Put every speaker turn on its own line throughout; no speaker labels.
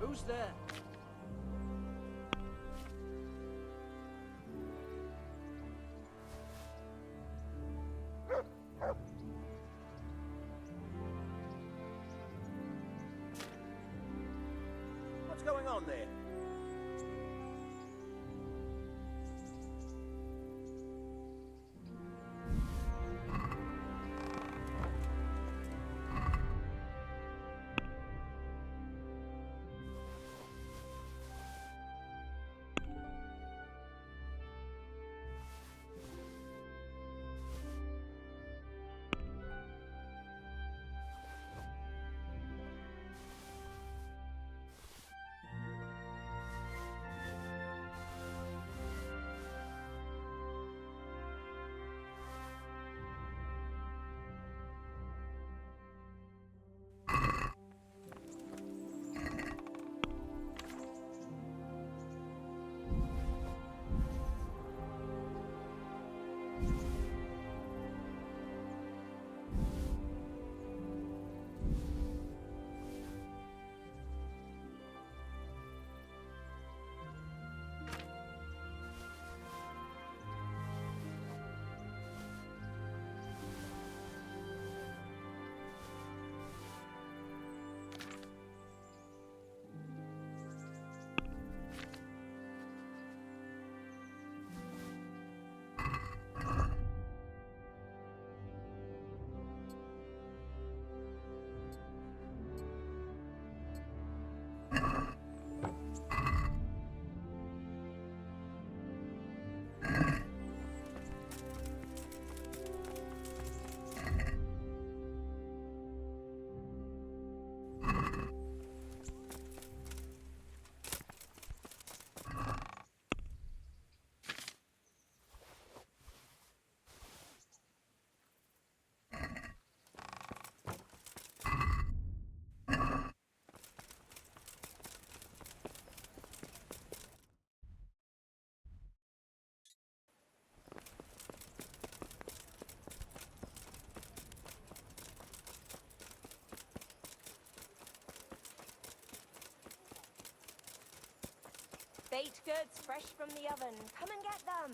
Who's there? What's going on there?
Baked goods fresh from the oven. Come and get them.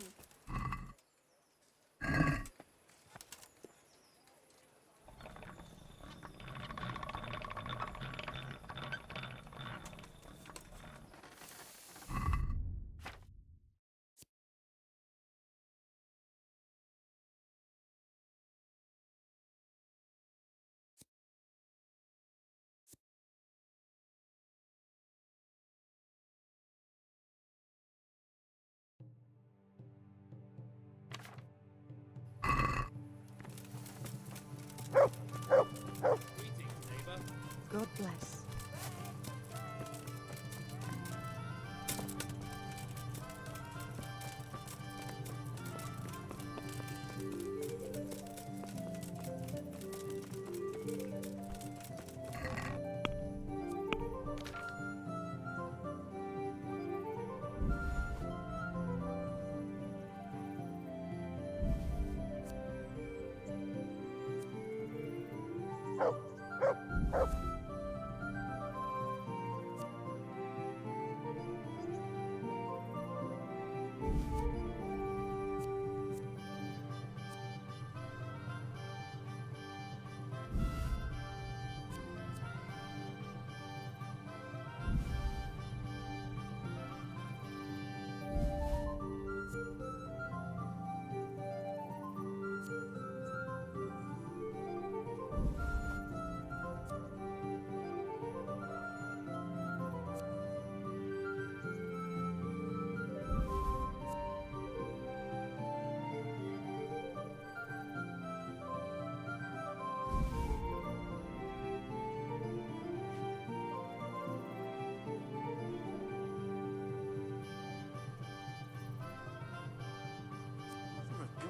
Greetings, neighbor.
God bless.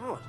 God.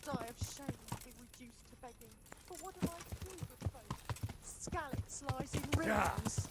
Die of shame being reduced to begging. But what do I do with both? Scallops lies in rivers.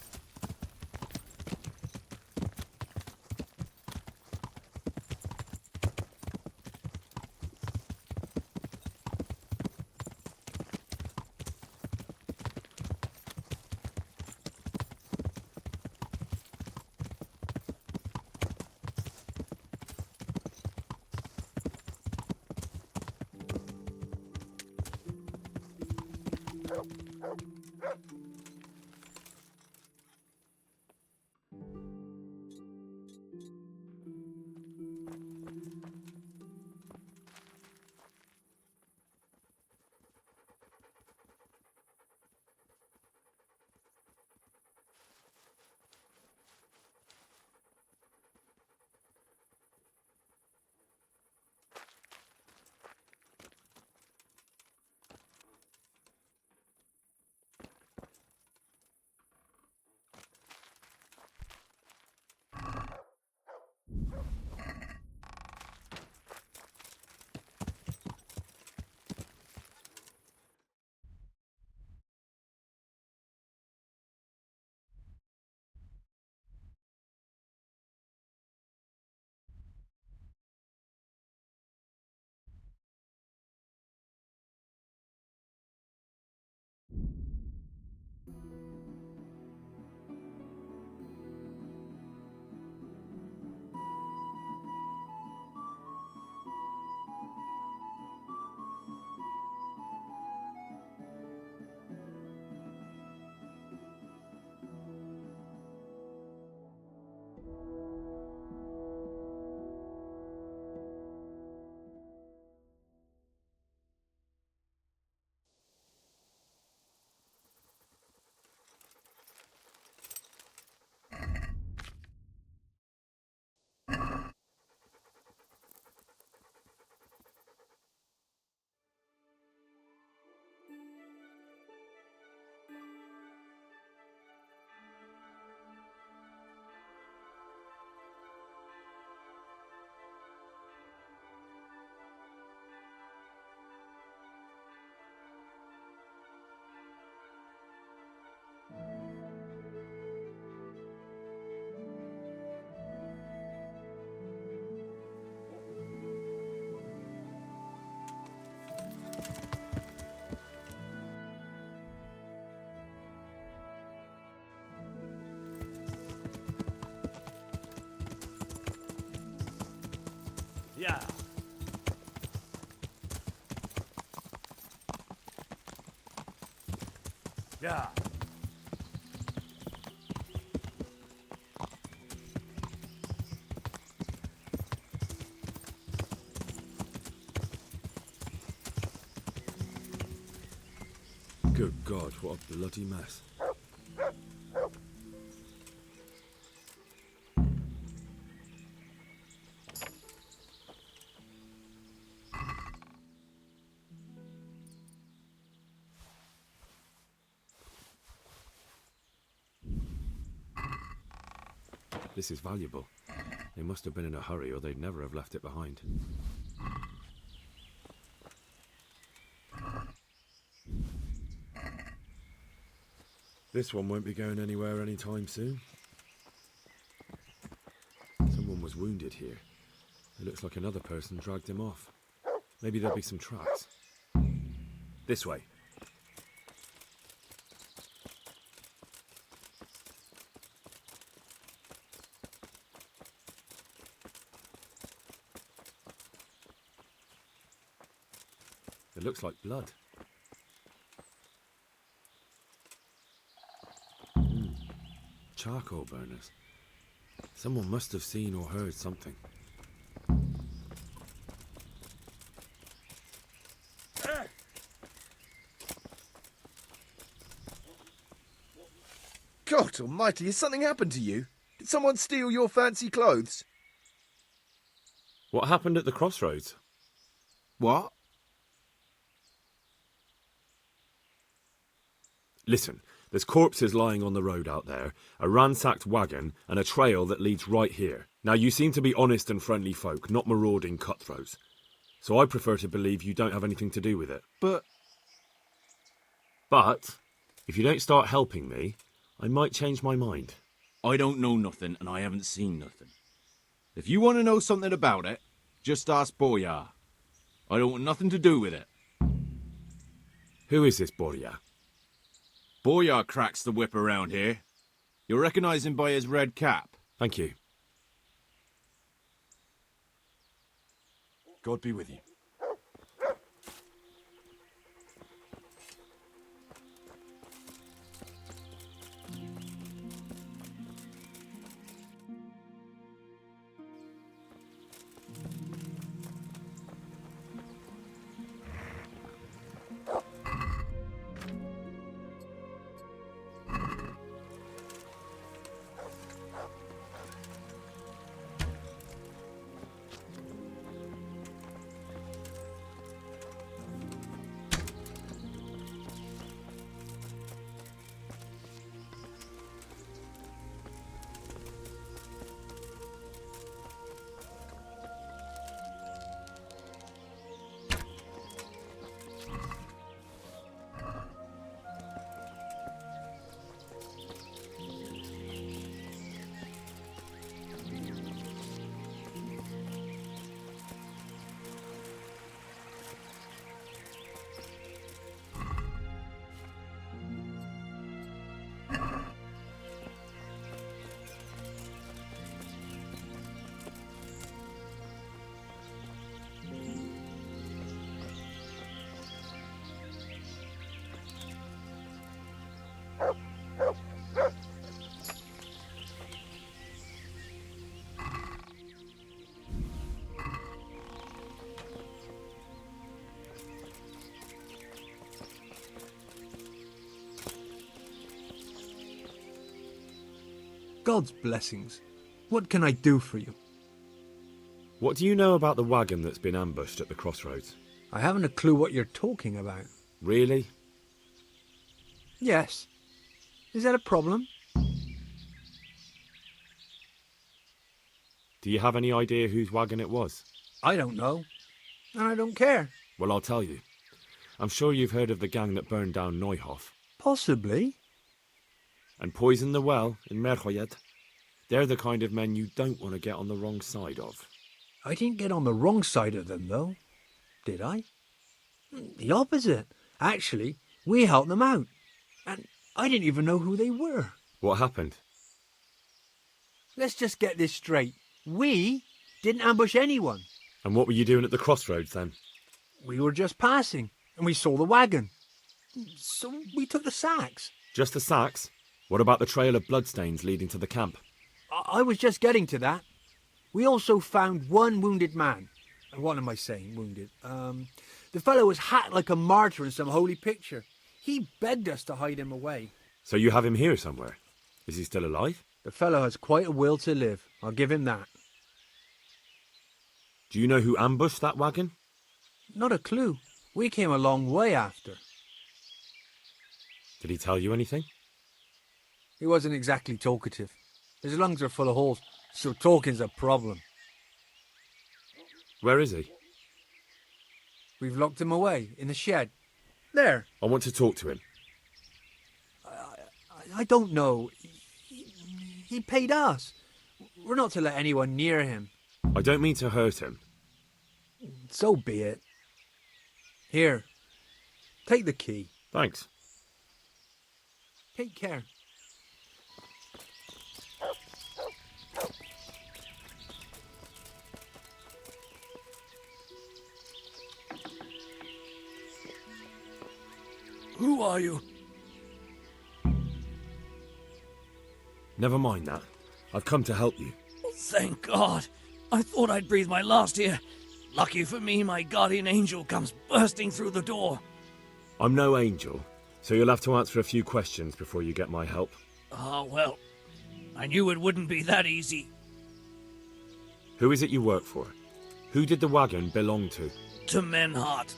Yeah. Yeah.
Good God, what a bloody mess. This is valuable. They must have been in a hurry or they'd never have left it behind. This one won't be going anywhere anytime soon. Someone was wounded here. It looks like another person dragged him off. Maybe there'll be some tracks. This way. It looks like blood. Charcoal burners. Someone must have seen or heard something.
God almighty, has something happened to you? Did someone steal your fancy clothes?
What happened at the crossroads?
What?
Listen, there's corpses lying on the road out there, a ransacked wagon, and a trail that leads right here. Now, you seem to be honest and friendly folk, not marauding cutthroats. So I prefer to believe you don't have anything to do with it.
But
if you don't start helping me, I might change my mind.
I don't know nothing, and I haven't seen nothing. If you want to know something about it, just ask Boyar. I don't want nothing to do with it.
Who is this Borya?
Boyar cracks the whip around here. You'll recognise him by his red cap.
Thank you.
God be with you.
God's blessings. What can I do for you?
What do you know about the wagon that's been ambushed at the crossroads?
I haven't a clue what you're talking about.
Really?
Yes. Is that a problem?
Do you have any idea whose wagon it was?
I don't know. And I don't care.
Well, I'll tell you. I'm sure you've heard of the gang that burned down Neuhof
Possibly.
and poisoned the well in Merhoyed. They're the kind of men you don't want to get on the wrong side of.
I didn't get on the wrong side of them, though. Did I? The opposite. Actually, we helped them out. And I didn't even know who they were.
What happened?
Let's just get this straight. We didn't ambush anyone.
And what were you doing at the crossroads then?
We were just passing, and we saw the wagon. So we took the sacks.
Just the sacks? What about the trail of bloodstains leading to the camp?
I was just getting to that. We also found one wounded man. What am I saying, wounded? The fellow was hacked like a martyr in some holy picture. He begged us to hide him away.
So you have him here somewhere? Is he still alive?
The fellow has quite a will to live. I'll give him that.
Do you know who ambushed that wagon?
Not a clue. We came a long way after.
Did he tell you anything?
He wasn't exactly talkative. His lungs are full of holes, so talking's a problem.
Where is he?
We've locked him away in the shed. There.
I want to talk to him.
I don't know. He paid us. We're not to let anyone near him.
I don't mean to hurt him.
So be it. Here. Take the key.
Thanks.
Take care.
Who are you?
Never mind that. I've come to help you.
Thank God. I thought I'd breathe my last here. Lucky for me, my guardian angel comes bursting through the door.
I'm no angel, so you'll have to answer a few questions before you get my help.
Ah, well, I knew it wouldn't be that easy.
Who is it you work for? Who did the wagon belong to?
To Menhart.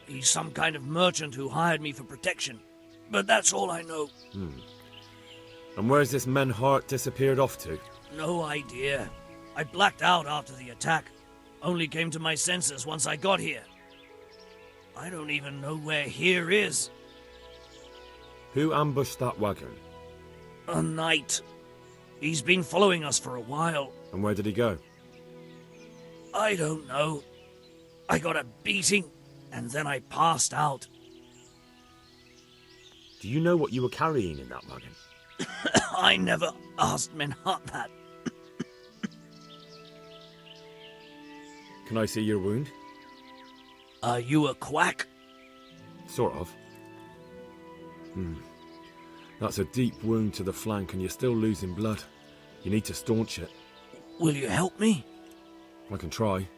He's some kind of merchant who hired me for protection. But that's all I know.
And where's this Menhart disappeared off to?
No idea. I blacked out after the attack. Only came to my senses once I got here. I don't even know where here is.
Who ambushed that wagon?
A knight. He's been following us for a while.
And where did he go?
I don't know. I got a beating, and then I passed out.
Do you know what you were carrying in that wagon?
I never asked Menhart that.
Can I see your wound?
Are you a quack?
Sort of. That's a deep wound to the flank and you're still losing blood. You need to staunch it.
Will you help me?
I can try.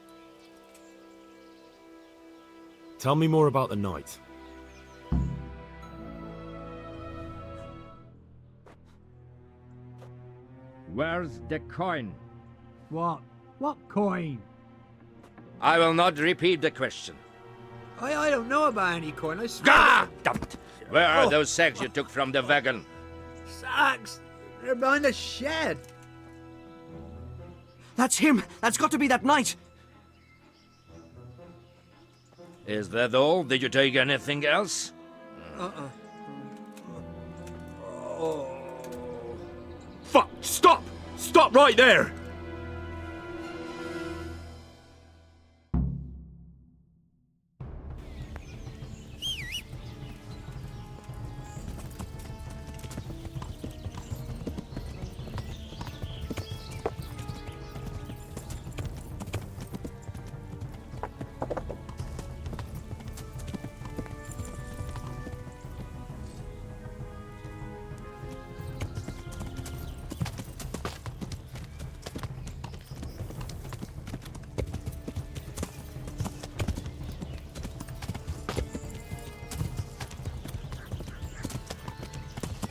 Tell me more about the night.
Where's the coin?
What? What coin?
I will not repeat the question.
I don't know about any coin. I swear.
Ah! Damn it! Where are those sacks you took from the wagon?
Sacks! They're behind the shed.
That's him! That's got to be that knight!
Is that all? Did you take anything else?
Fuck! Stop! Stop right there!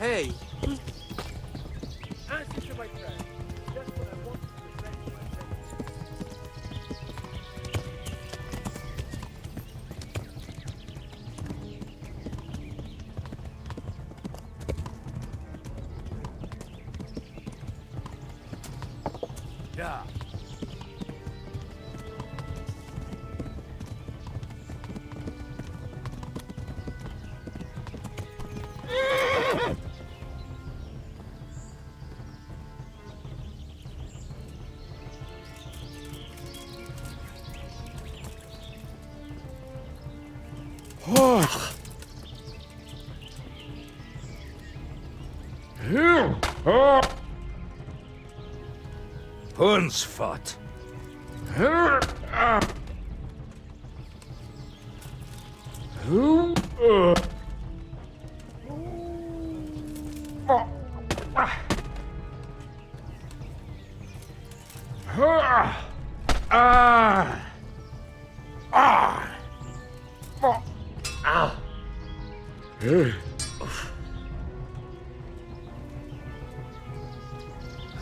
Hey. Answer to my prayer. Just what I want to present myself.
Yeah.
Hunsfot.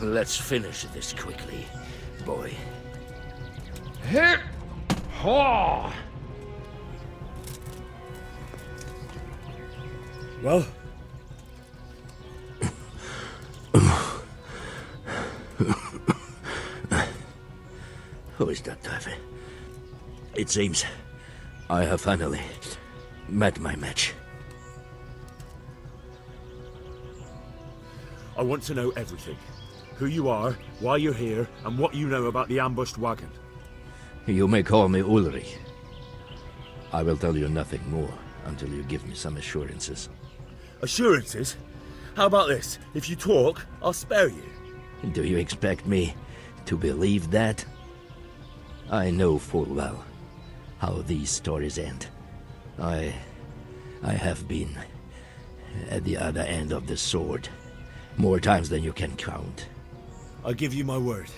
Let's finish this quickly, boy.
Well?
Who is that diver? It seems I have finally met my match.
I want to know everything. Who you are, why you're here, and what you know about the ambushed wagon.
You may call me Ulrich. I will tell you nothing more until you give me some assurances.
Assurances? How about this? If you talk, I'll spare you.
Do you expect me to believe that? I know full well how these stories end. I have been at the other end of the sword more times than you can count.
I give you my word.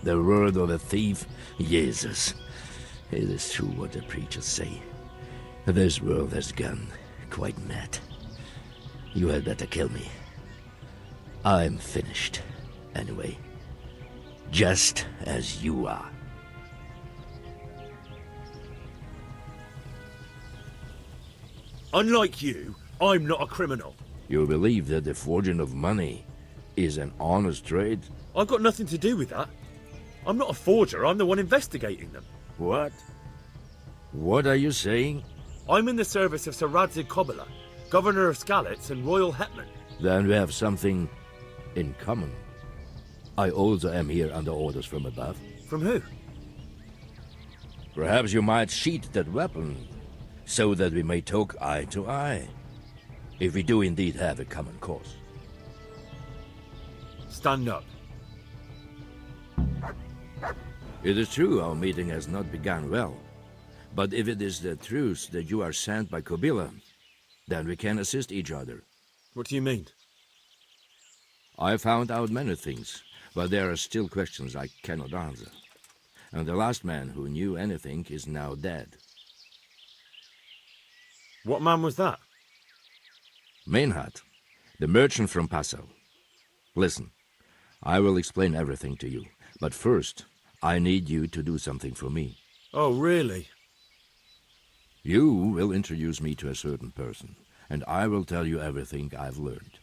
The word of a thief? Jesus. It is true what the preachers say. This world has gone quite mad. You had better kill me, I'm finished. Anyway, just as you are.
Unlike you, I'm not a criminal.
You believe that the forging of money is an honest trade?
I've got nothing to do with that. I'm not a forger, I'm the one investigating them.
What? What are you saying?
I'm in the service of Sir Radzig Kobyla, Governor of Skalitz and Royal Hetman.
Then we have something in common. I also am here under orders from above.
From who?
Perhaps you might sheath that weapon, so that we may talk eye to eye. If we do indeed have a common cause.
Stand up.
It is true our meeting has not begun well. But if it is the truth that you are sent by Kobyla, then we can assist each other.
What do you mean?
I found out many things, but there are still questions I cannot answer. And the last man who knew anything is now dead.
What man was that?
Meinhard, the merchant from Passau. Listen, I will explain everything to you, but first, I need you to do something for me.
Oh, really?
You will introduce me to a certain person, and I will tell you everything I've learned.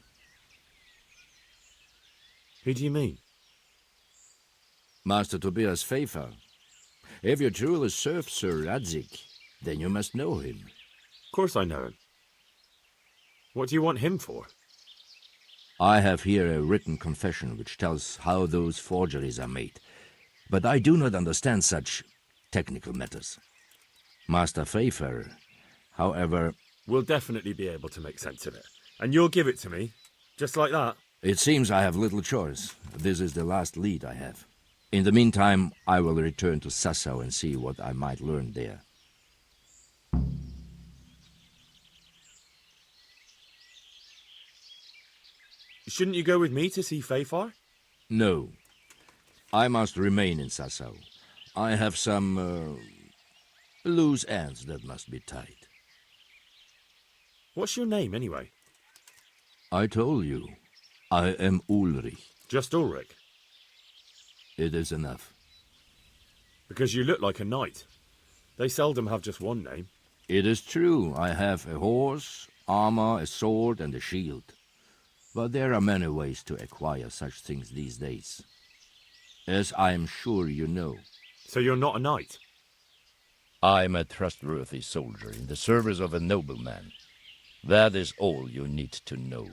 Who do you mean?
Master Tobias Pfeiffer. If you truly serve Sir Radzig, then you must know him.
Of course I know him. What do you want him for?
I have here a written confession which tells how those forgeries are made, but I do not understand such technical matters. Master Pfeiffer, however...
We'll definitely be able to make sense of it. And you'll give it to me, just like that?
It seems I have little choice. This is the last lead I have. In the meantime, I will return to Sassau and see what I might learn there.
Shouldn't you go with me to see Pfeiffer?
No. I must remain in Sassau. I have some, loose ends that must be tied.
What's your name, anyway?
I told you. I am Ulrich.
Just Ulrich?
It is enough.
Because you look like a knight. They seldom have just one name.
It is true. I have a horse, armor, a sword, and a shield. But there are many ways to acquire such things these days. As I am sure you know.
So you're not a knight?
I am a trustworthy soldier in the service of a nobleman. That is all you need to know.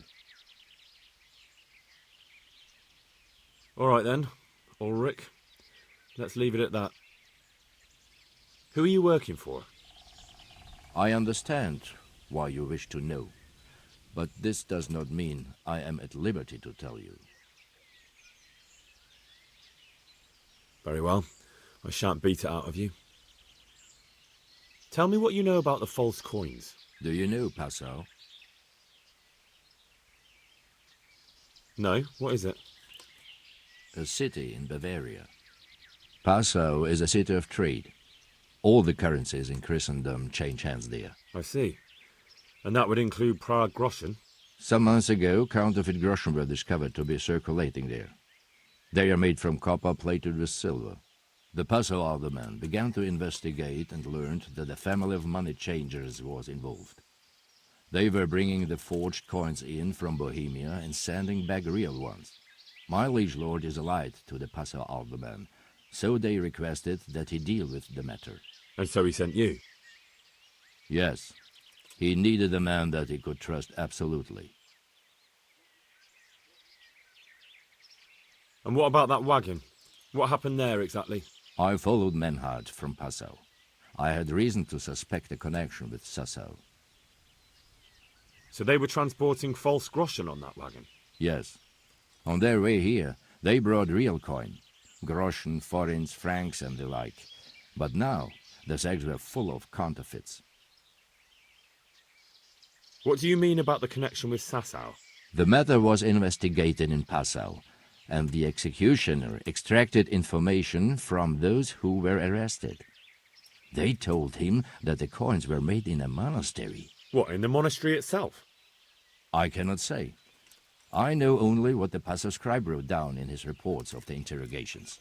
All right then, Ulrich. Let's leave it at that. Who are you working for?
I understand why you wish to know, but this does not mean I am at liberty to tell you.
Very well. I shan't beat it out of you. Tell me what you know about the false coins.
Do you know Passau?
No, what is it?
A city in Bavaria. Passau is a city of trade. All the currencies in Christendom change hands there.
I see. And that would include Prague groschen?
Some months ago, counterfeit groschen were discovered to be circulating there. They are made from copper plated with silver. The Passau alderman began to investigate and learned that a family of money changers was involved. They were bringing the forged coins in from Bohemia and sending back real ones. My liege lord is allied to the Passau alderman, so they requested that he deal with the matter.
And so he sent you?
Yes. He needed a man that he could trust absolutely.
And what about that wagon? What happened there exactly?
I followed Meinhard from Passau. I had reason to suspect a connection with Sassau.
So they were transporting false groschen on that wagon?
Yes. On their way here, they brought real coin. Groschen, forints, francs, and the like. But now, the sacks were full of counterfeits.
What do you mean about the connection with Sassau?
The matter was investigated in Passau, and the executioner extracted information from those who were arrested. They told him that the coins were made in a monastery.
What, in the monastery itself?
I cannot say.
I know only what the passer scribe wrote down in his reports of the interrogations.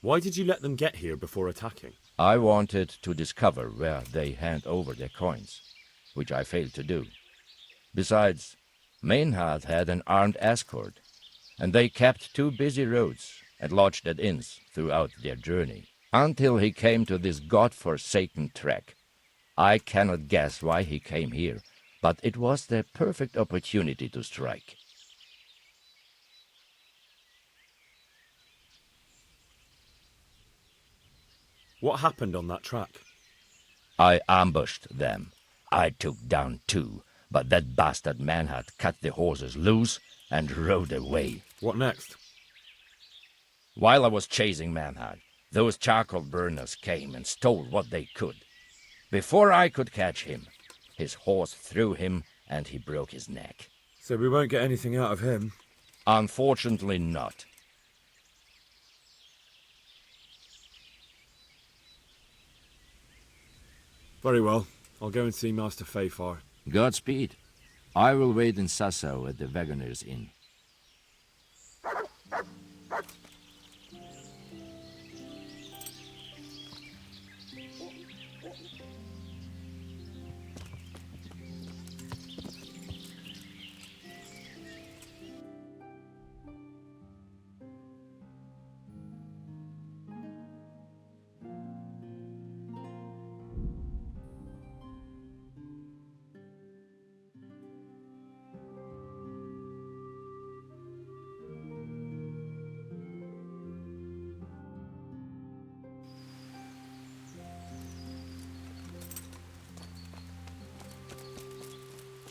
Why did you let them get here before attacking?
I wanted to discover where they hand over their coins, which I failed to do. Besides, Maynard had an armed escort, and they kept two busy roads and lodged at inns throughout their journey, until he came to this god-forsaken trek. I cannot guess why he came here, but it was the perfect opportunity to strike.
What happened on that track?
I ambushed them. I took down two, but that bastard man had cut the horses loose and rode away.
What next?
While I was chasing Manhad, those charcoal burners came and stole what they could. Before I could catch him, his horse threw him and he broke his neck.
So we won't get anything out of him.
Unfortunately not.
Very well. I'll go and see Master Fayfar.
Godspeed. I will wait in Sasau at the Wagoner's Inn.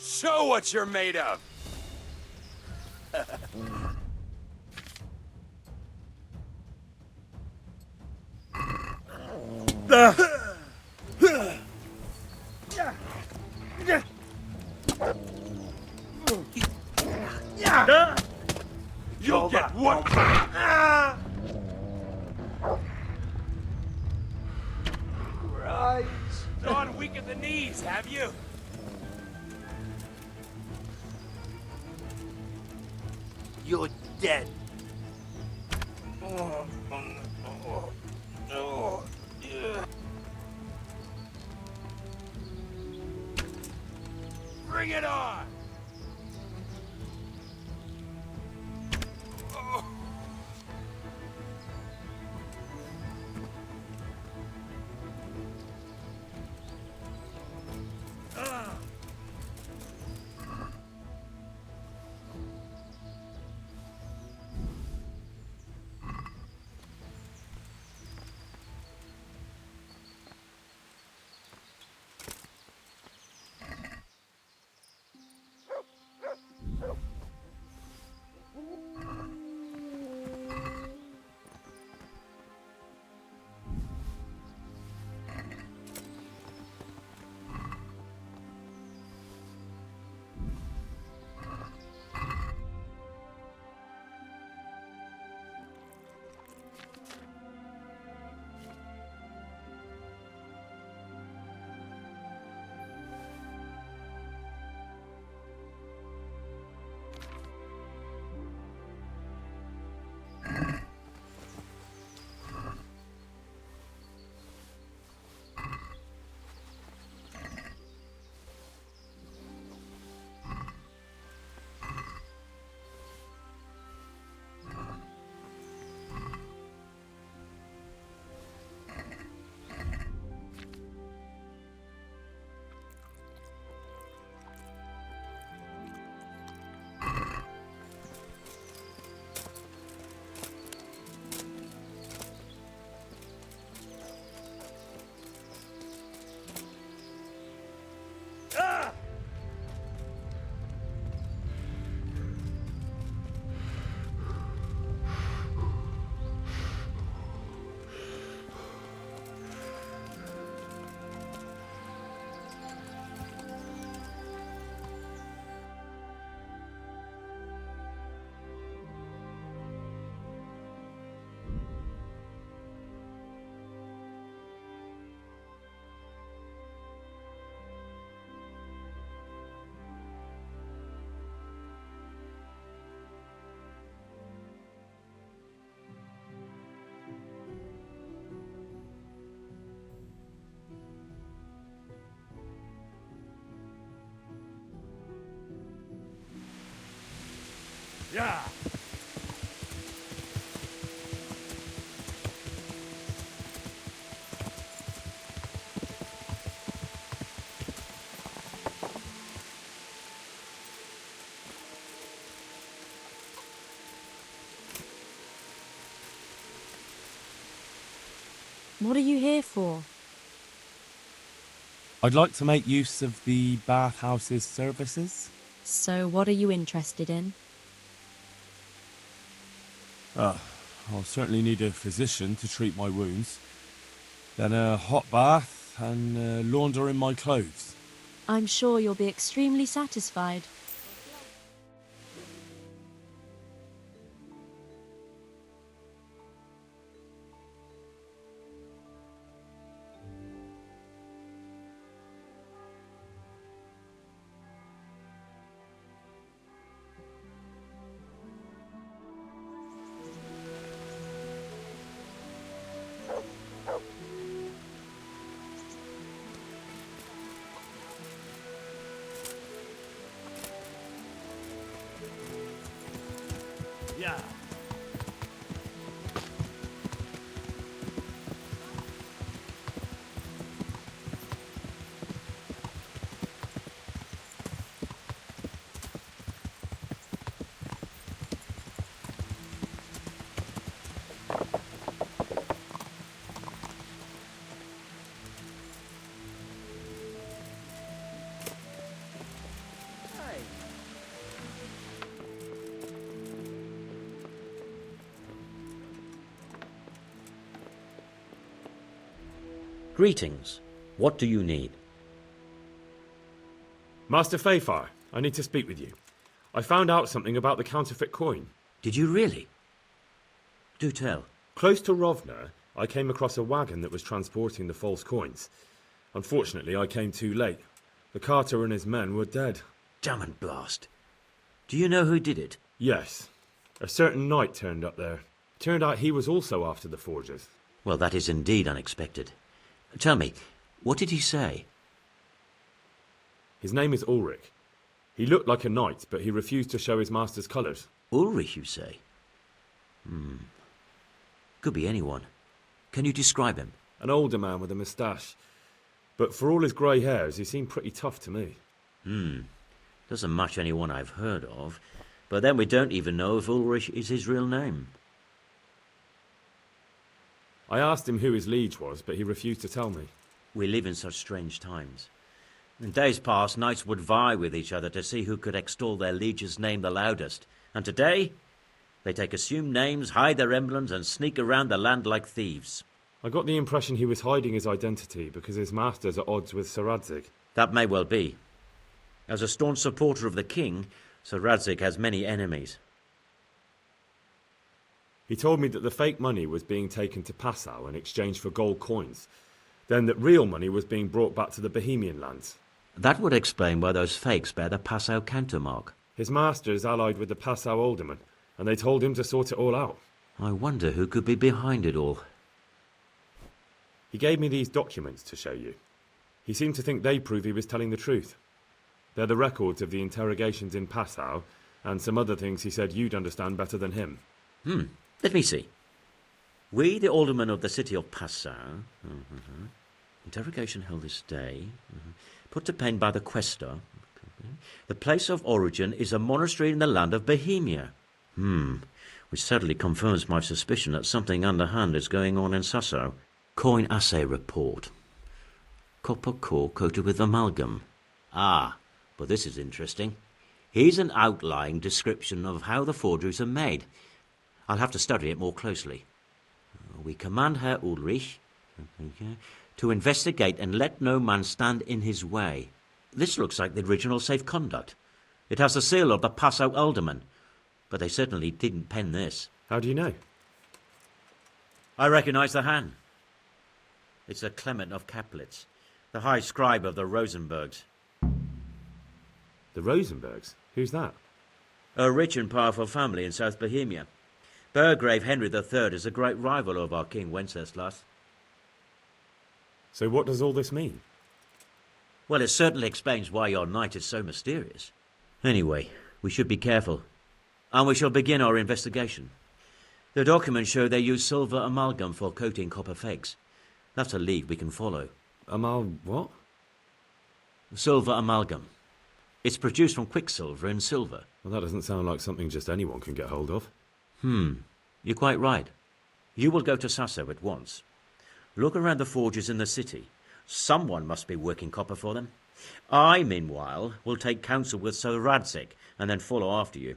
Show what you're made of! You'll get one! Right. Gone weak at the knees, have you? You're dead. Bring it on! Yeah.
What are you here for?
I'd like to make use of the bathhouse's services.
So, what are you interested in?
I'll certainly need a physician to treat my wounds. Then a hot bath and laundering my clothes.
I'm sure you'll be extremely satisfied.
Yeah.
Greetings. What do you need?
Master Fayfar, I need to speak with you. I found out something about the counterfeit coin.
Did you really? Do tell.
Close to Rovna, I came across a wagon that was transporting the false coins. Unfortunately, I came too late. The carter and his men were dead.
Damn and blast. Do you know who did it?
Yes. A certain knight turned up there. Turned out he was also after the forgers.
Well, that is indeed unexpected. Tell me, what did he say?
His name is Ulrich. He looked like a knight, but he refused to show his master's colours.
Ulrich, you say? Could be anyone. Can you describe him?
An older man with a moustache. But for all his grey hairs, he seemed pretty tough to me.
Doesn't match anyone I've heard of. But then we don't even know if Ulrich is his real name.
I asked him who his liege was, but he refused to tell me.
We live in such strange times. In days past, knights would vie with each other to see who could extol their liege's name the loudest. And today, they take assumed names, hide their emblems, and sneak around the land like thieves.
I got the impression he was hiding his identity because his master's at odds with Sir Radzig.
That may well be. As a staunch supporter of the king, Sir Radzig has many enemies.
He told me that the fake money was being taken to Passau in exchange for gold coins, then that real money was being brought back to the Bohemian lands.
That would explain why those fakes bear the Passau countermark.
His master is allied with the Passau alderman, and they told him to sort it all out.
I wonder who could be behind it all.
He gave me these documents to show you. He seemed to think they prove he was telling the truth. They're the records of the interrogations in Passau, and some other things he said you'd understand better than him.
Let me see. We, the aldermen of the city of Passau, interrogation held this day, put to pen by the questor. The place of origin is a monastery in the land of Bohemia. Which certainly confirms my suspicion that something underhand is going on in Sasso. Coin assay report. Copper core coated with amalgam. But this is interesting. Here's an outline description of how the forgeries are made. I'll have to study it more closely. We command Herr Ulrich to investigate and let no man stand in his way. This looks like the original safe conduct. It has the seal of the Passau alderman, but they certainly didn't pen this.
How do you know?
I recognize the hand. It's a Clement of Kaplitz, the high scribe of the Rosenbergs.
The Rosenbergs? Who's that?
A rich and powerful family in South Bohemia. Burgrave Henry III is a great rival of our King Wenceslas.
So what does all this mean?
Well, it certainly explains why your knight is so mysterious. Anyway, we should be careful. and we shall begin our investigation. The documents show they use silver amalgam for coating copper fakes. That's a lead we can follow.
What?
Silver amalgam. It's produced from quicksilver and silver.
Well, that doesn't sound like something just anyone can get hold of.
You're quite right. You will go to Sasso at once. Look around the forges in the city. Someone must be working copper for them. I, meanwhile, will take counsel with Sir Radzik and then follow after you.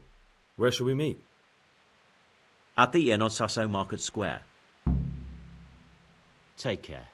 Where shall we meet?
At the inn on Sasso Market Square. Take care.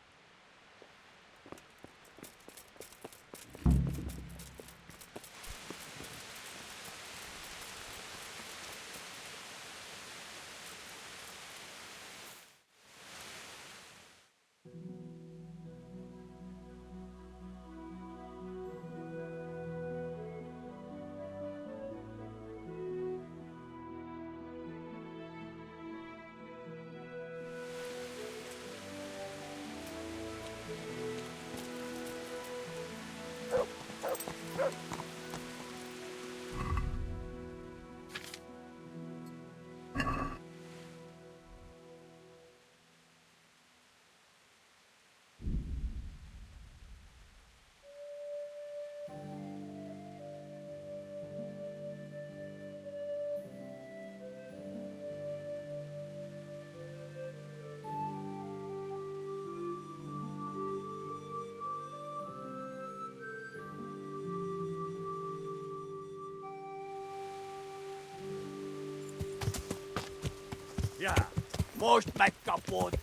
Ja, most megkapod.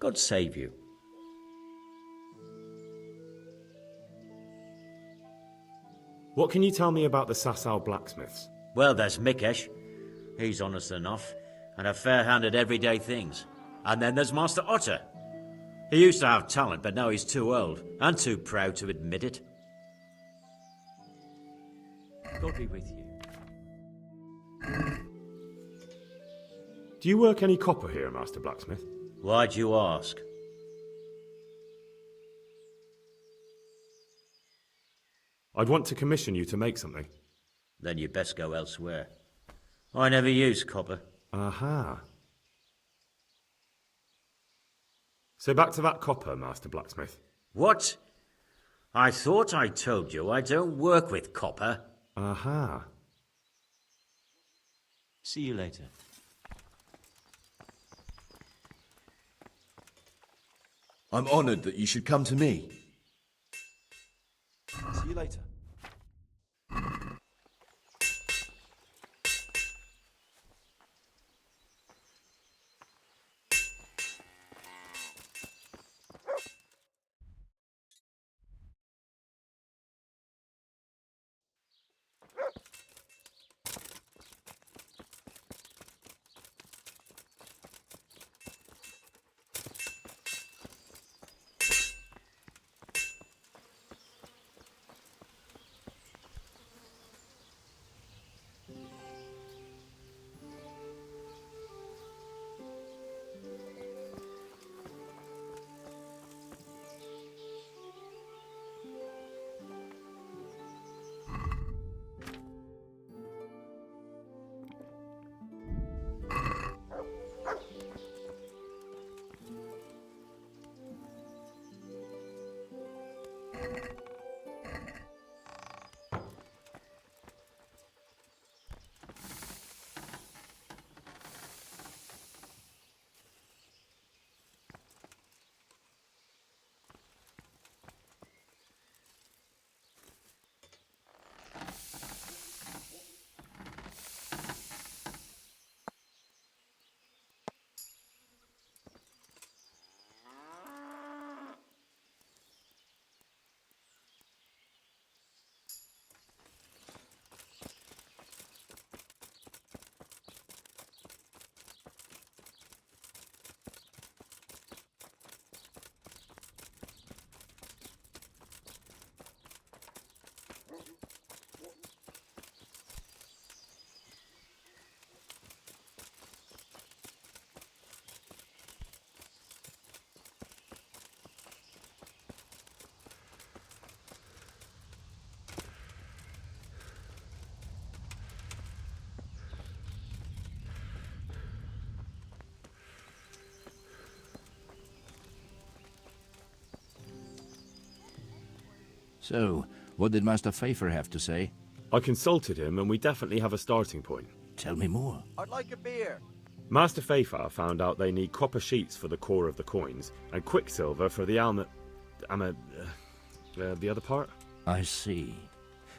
God save you.
What can you tell me about the Sasau blacksmiths?
Well, there's Mikesh. He's honest enough, and a fair hand at everyday things. And then there's Master Otter. He used to have talent, but now he's too old, and too proud to admit it. God be with you.
Do you work any copper here, Master Blacksmith?
Why'd you ask?
I'd want to commission you to make something.
Then you'd best go elsewhere. I never use copper.
Aha. So back to that copper, Master Blacksmith.
What? I thought I told you I don't work with copper.
Aha.
See you later.
I'm honoured that you should come to me.
See you later.
So, what did Master Pfeiffer have to say?
I consulted him and we definitely have a starting point.
Tell me more.
I'd like a beer.
Master Pfeiffer found out they need copper sheets for the core of the coins and quicksilver for the the other part?
I see.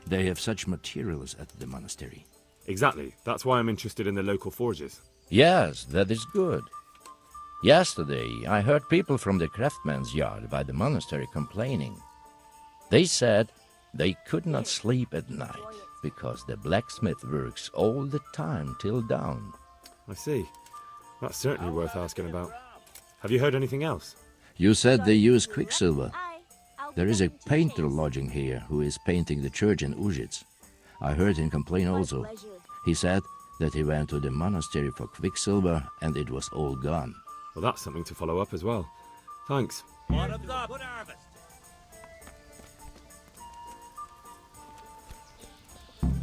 They have such materials at the monastery.
Exactly. That's why I'm interested in the local forges.
Yes, that is good. Yesterday, I heard people from the craftsman's yard by the monastery complaining. They said they could not sleep at night because the blacksmith works all the time till dawn.
I see. That's certainly worth asking about. Have you heard anything else?
You said they use quicksilver. There is a painter lodging here who is painting the church in Ujits. I heard him complain also. He said that he went to the monastery for quicksilver and it was all gone.
Well, that's something to follow up as well. Thanks.
Bottoms up. Good harvest.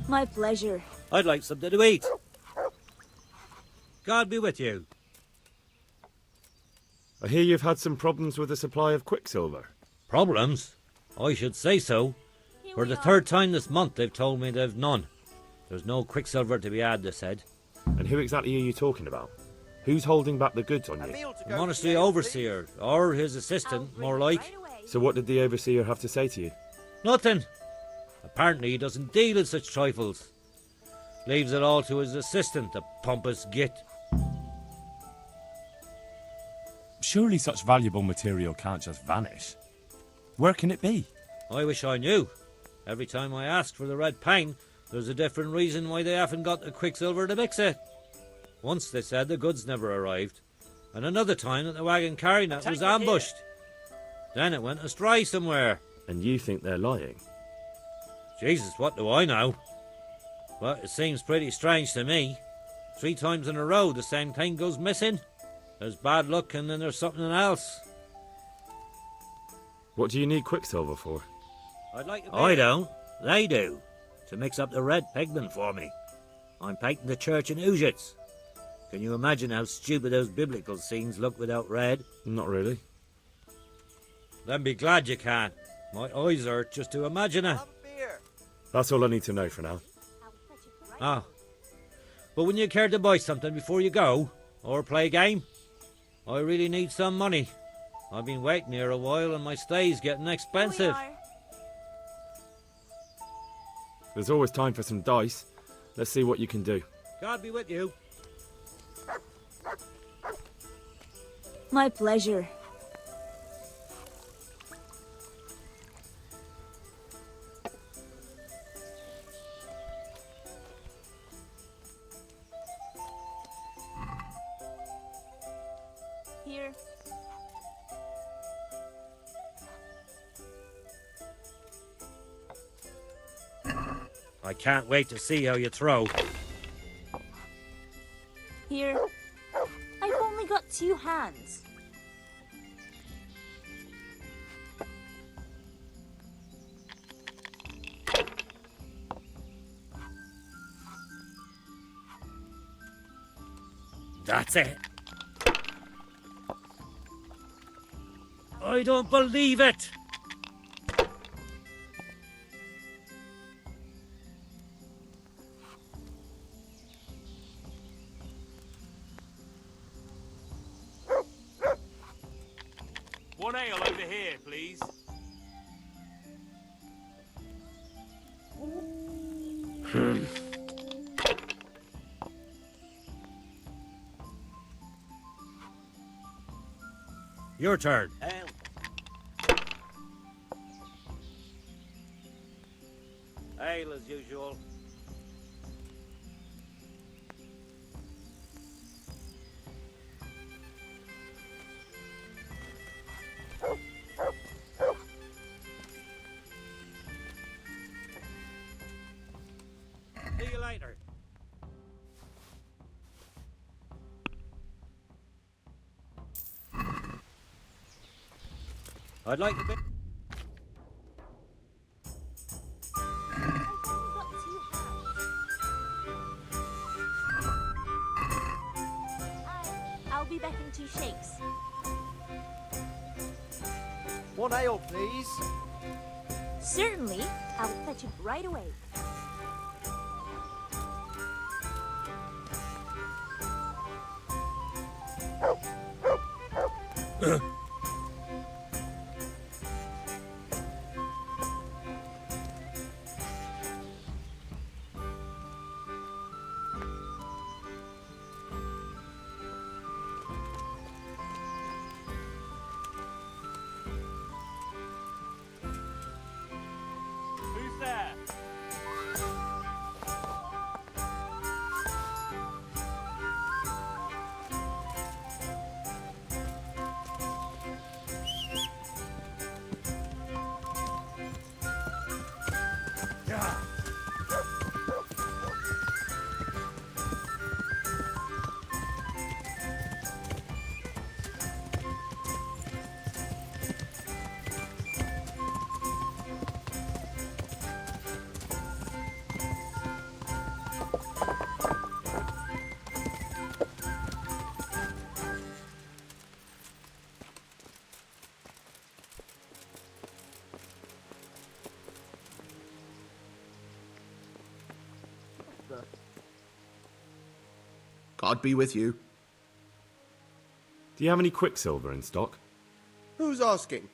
My pleasure.
I'd like something to eat. God be with you.
I hear you've had some problems with the supply of quicksilver.
Problems? I should say so. For the third time this month they've told me they've none. There's no quicksilver to be had, they said.
And who exactly are you talking about? Who's holding back the goods on you?
The monastery overseer, or his assistant, more like.
So what did the overseer have to say to you?
Nothing. Apparently he doesn't deal in such trifles. Leaves it all to his assistant, the pompous git.
Surely such valuable material can't just vanish. Where can it be?
I wish I knew. Every time I ask for the red paint, there's a different reason why they haven't got the quicksilver to mix it. Once they said the goods never arrived, and another time that the wagon carrying it was ambushed. Then it went astray somewhere.
And you think they're lying?
Jesus, what do I know? But it seems pretty strange to me. 3 times in a row the same thing goes missing. There's bad luck and then there's something else.
What do you need quicksilver for?
I don't. They do. To mix up the red pigment for me. I'm painting the church in Ujits. Can you imagine how stupid those biblical scenes look without red?
Not really.
Then be glad you can. My eyes hurt just to imagine it.
That's all I need to know for now.
Ah. But wouldn't you care to buy something before you go? Or play a game? I really need some money. I've been waiting here a while and my stay's getting expensive.
There's always time for some dice. Let's see what you can do.
God be with you.
My pleasure. Here.
I can't wait to see how you throw.
Here. I've only got 2 hands.
That's it. I don't believe it.
One ale over here, please.
Your turn. Ale as usual. See you later. I'd like to be...
I'll be back in 2 shakes.
One ale, please.
Certainly. I'll fetch it right away.
Who's there?
God be with you.
Do you have any quicksilver in stock?
Who's asking?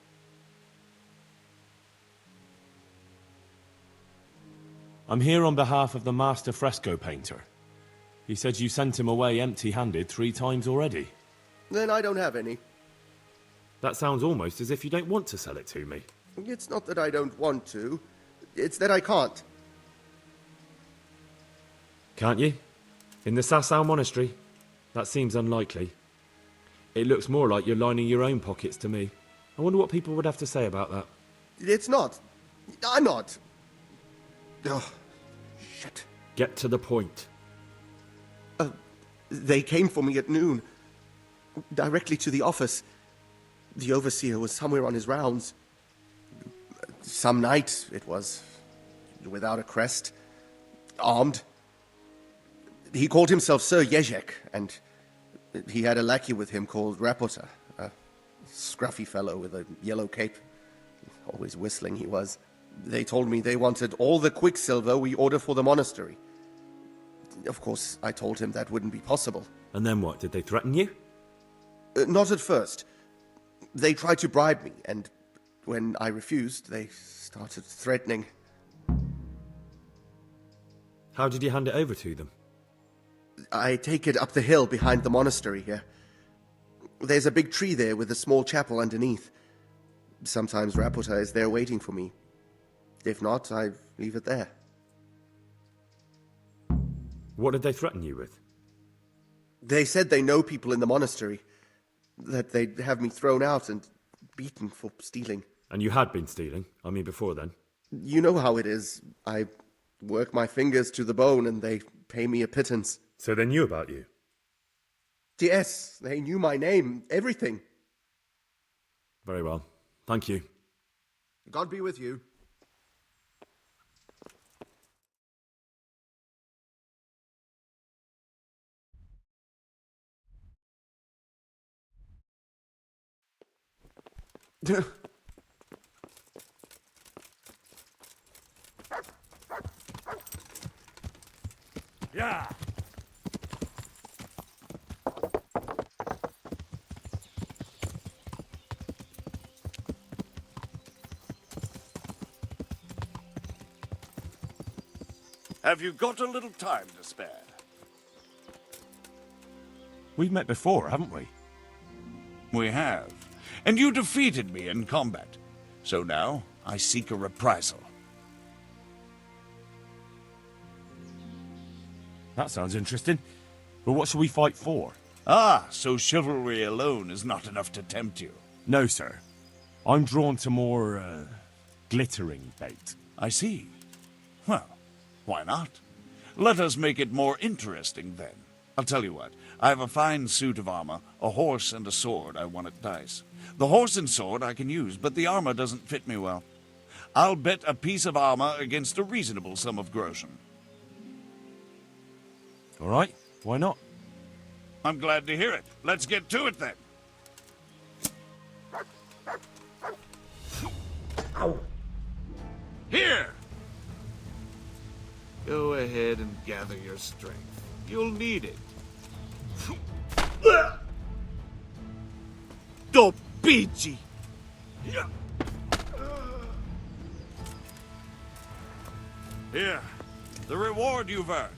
I'm here on behalf of the master fresco painter. He said you sent him away empty-handed 3 times already.
Then I don't have any.
That sounds almost as if you don't want to sell it to me.
It's not that I don't want to. It's that I can't.
Can't you? In the Sasau monastery? That seems unlikely. It looks more like you're lining your own pockets to me. I wonder what people would have to say about that.
It's not. I'm not. Oh, shit.
Get to the point.
They came for me at noon. Directly to the office. The overseer was somewhere on his rounds. Some night, it was. Without a crest. Armed. He called himself Sir Jezek, and he had a lackey with him called Rapota, a scruffy fellow with a yellow cape. Always whistling he was. They told me they wanted all the quicksilver we order for the monastery. Of course, I told him that wouldn't be possible.
And then what? Did they threaten you?
Not at first. They tried to bribe me, and when I refused, they started threatening.
How did you hand it over to them?
I take it up the hill behind the monastery here. There's a big tree there with a small chapel underneath. Sometimes Rapota is there waiting for me. If not, I leave it there.
What did they threaten you with?
They said they know people in the monastery, that they'd have me thrown out and beaten for stealing.
And you had been stealing? I mean, before then?
You know how it is. I work my fingers to the bone and they pay me a pittance.
So they knew about you?
Yes, they knew my name, everything.
Very well. Thank you.
God be with you.
Yeah. Have you got a little time to spare?
We've met before, haven't we?
We have. And you defeated me in combat. So now I seek a reprisal.
That sounds interesting. But what shall we fight for?
Ah, so chivalry alone is not enough to tempt you.
No, sir. I'm drawn to more, glittering bait.
I see. Well, why not? Let us make it more interesting, then. I'll tell you what. I have a fine suit of armor, a horse, and a sword I won at dice. The horse and sword I can use, but the armor doesn't fit me well. I'll bet a piece of armor against a reasonable sum of groschen.
All right, why not?
I'm glad to hear it. Let's get to it, then.
Ow!
Here! Go ahead and gather your strength. You'll need it. Go, Peachy! Here, the reward you've earned.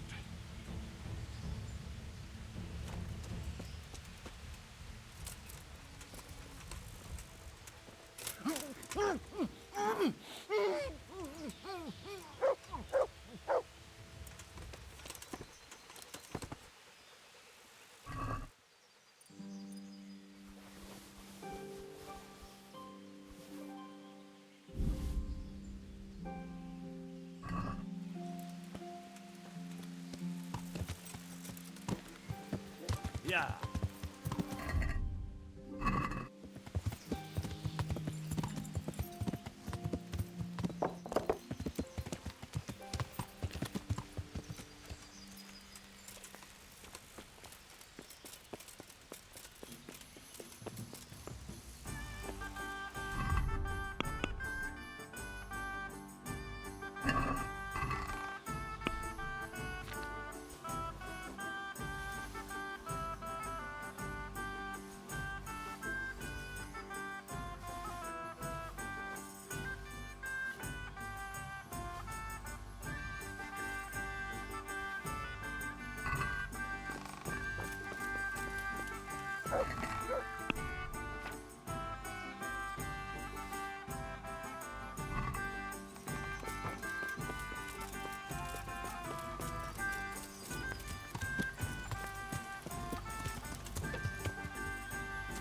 Yeah.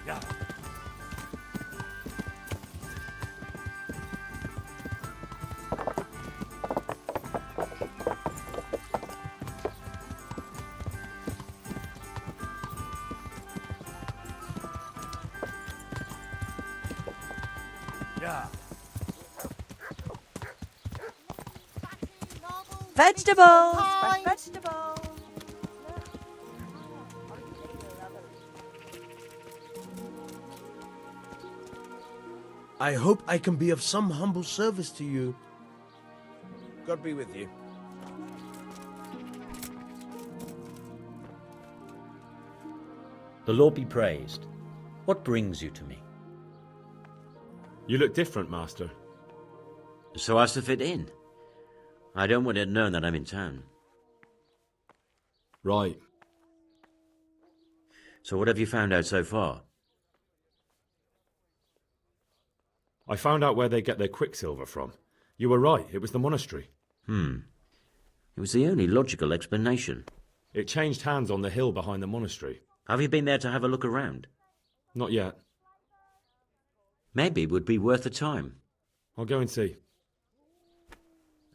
Yeah. Yeah.
Vegetables! Fresh vegetables!
I hope I can be of some humble service to you.
God be with you.
The Lord be praised. What brings you to me?
You look different, Master.
So as to fit in. I don't want it known that I'm in town.
Right.
So what have you found out so far?
I found out where they get their quicksilver from. You were right, it was the monastery.
It was the only logical explanation.
It changed hands on the hill behind the monastery.
Have you been there to have a look around?
Not yet.
Maybe it would be worth the time.
I'll go and see.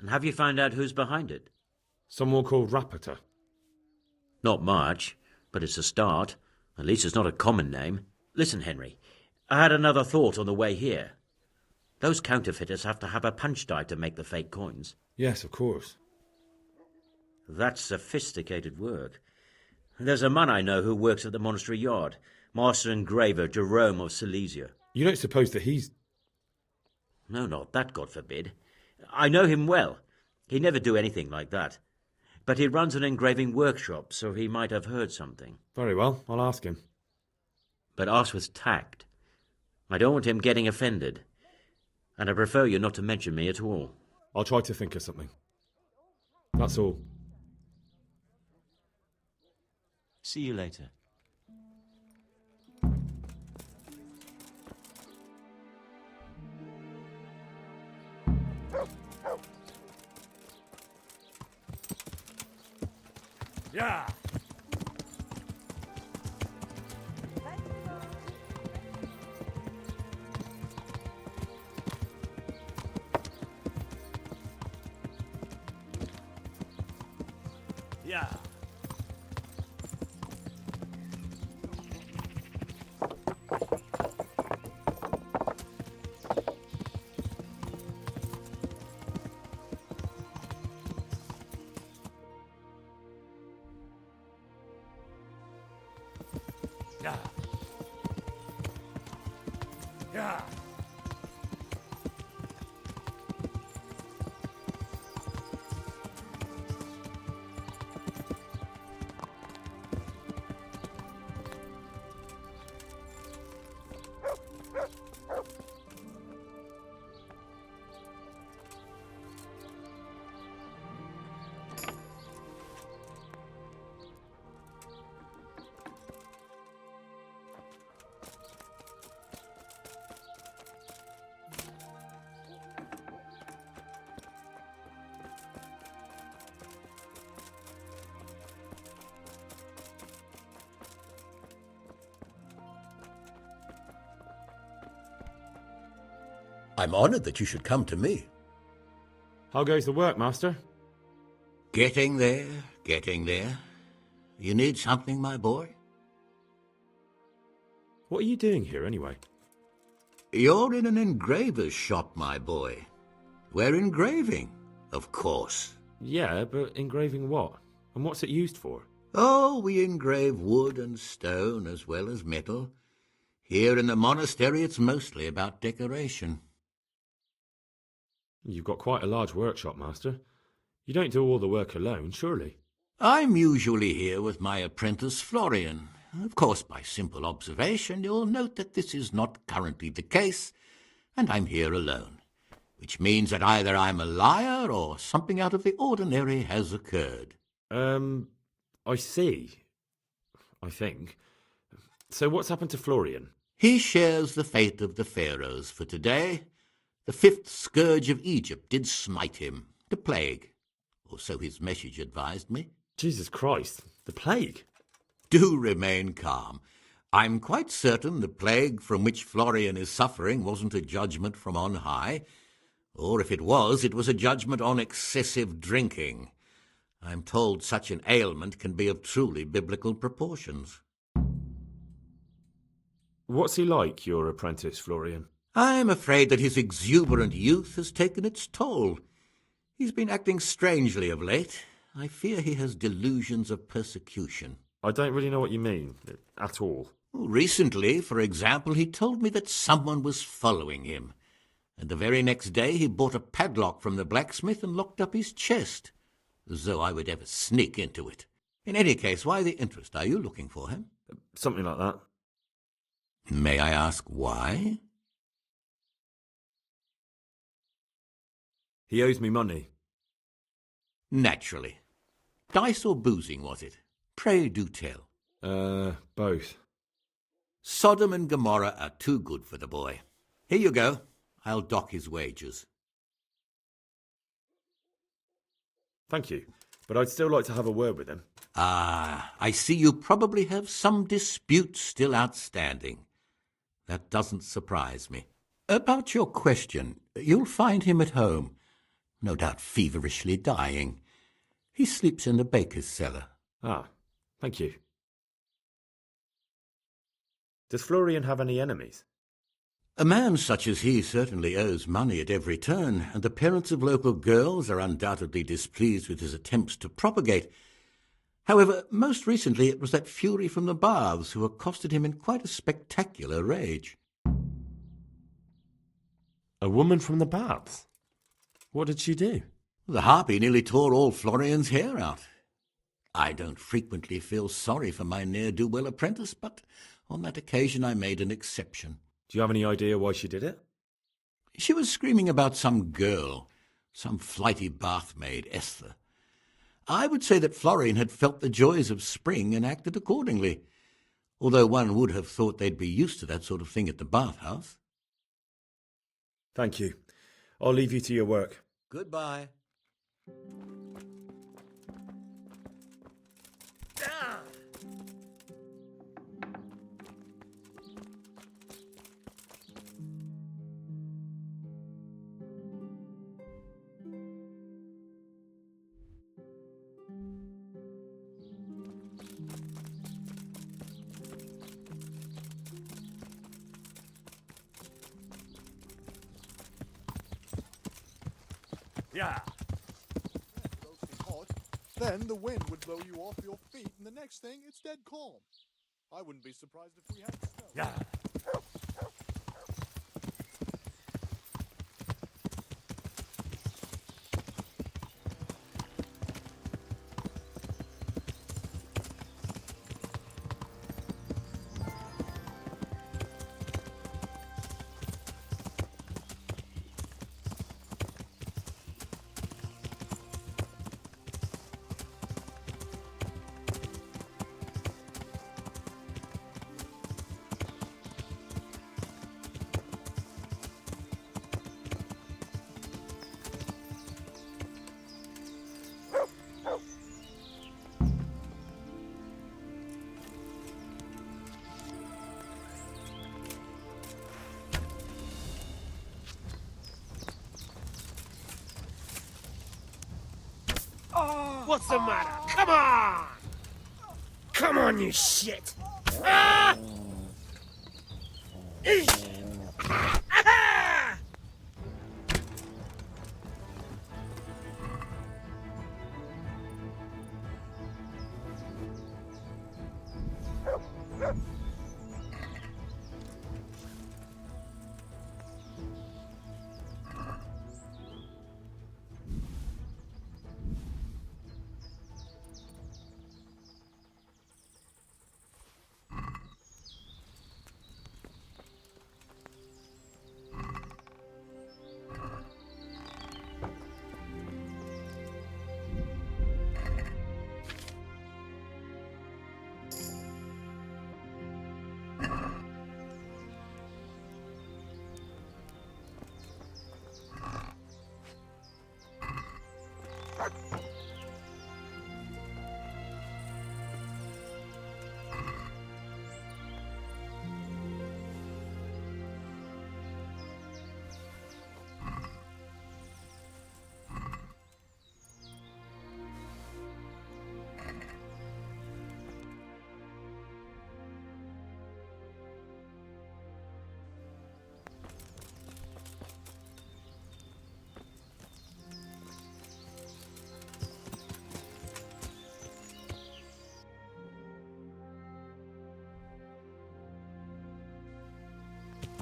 And have you found out who's behind it?
Someone called Rapata.
Not much, but it's a start. At least it's not a common name. Listen, Henry, I had another thought on the way here. Those counterfeiters have to have a punch die to make the fake coins.
Yes, of course.
That's sophisticated work. There's a man I know who works at the monastery yard, Master Engraver Jerome of Silesia.
You don't suppose that he's...
No, not that, God forbid. I know him well. He'd never do anything like that. But he runs an engraving workshop, so he might have heard something.
Very well, I'll ask him.
But ask with tact. I don't want him getting offended. And I prefer you not to mention me at all.
I'll try to think of something. That's all.
See you later.
Yeah. Yeah. Yeah. Yeah.
I'm honored that you should come to me.
How goes the work, Master?
Getting there, getting there. You need something, my boy?
What are you doing here, anyway?
You're in an engraver's shop, my boy. We're engraving, of course.
Yeah, but engraving what? And what's it used for?
Oh, we engrave wood and stone as well as metal. Here in the monastery, it's mostly about decoration.
You've got quite a large workshop, Master. You don't do all the work alone, surely?
I'm usually here with my apprentice Florian. Of course, by simple observation, you'll note that this is not currently the case, and I'm here alone, which means that either I'm a liar or something out of the ordinary has occurred.
I see. I think. So what's happened to Florian?
He shares the fate of the pharaohs for today. The fifth scourge of Egypt did smite him, the plague, or so his message advised me.
Jesus Christ, the plague?
Do remain calm. I'm quite certain the plague from which Florian is suffering wasn't a judgment from on high, or if it was a judgment on excessive drinking. I'm told such an ailment can be of truly biblical proportions.
What's he like, your apprentice, Florian?
I'm afraid that his exuberant youth has taken its toll. He's been acting strangely of late. I fear he has delusions of persecution.
I don't really know what you mean, at all.
Recently, for example, he told me that someone was following him, and the very next day he bought a padlock from the blacksmith and locked up his chest, as though I would ever sneak into it. In any case, why the interest? Are you looking for him?
Something like that.
May I ask why?
He owes me money.
Naturally. Dice or boozing, was it? Pray do tell.
Both.
Sodom and Gomorrah are too good for the boy. Here you go. I'll dock his wages.
Thank you, but I'd still like to have a word with him.
Ah, I see you probably have some dispute still outstanding. That doesn't surprise me. About your question, you'll find him at home, no doubt feverishly dying. He sleeps in the baker's cellar.
Ah, thank you. Does Florian have any enemies?
A man such as he certainly owes money at every turn, and the parents of local girls are undoubtedly displeased with his attempts to propagate. However, most recently it was that fury from the baths who accosted him in quite a spectacular rage.
A woman from the baths? What did she do?
The harpy nearly tore all Florian's hair out. I don't frequently feel sorry for my ne'er-do-well apprentice, but on that occasion I made an exception.
Do you have any idea why she did it?
She was screaming about some girl, some flighty bathmaid, Esther. I would say that Florian had felt the joys of spring and acted accordingly, although one would have thought they'd be used to that sort of thing at the bathhouse.
Thank you. I'll leave you to your work.
Goodbye.
Yeah. Roasting hot. Then the wind would blow you off your feet, and the next thing, it's dead calm. I wouldn't be surprised if we had snow. Yeah.
What's the matter? Come on! Come on, you shit! Ah! Eesh! Ah!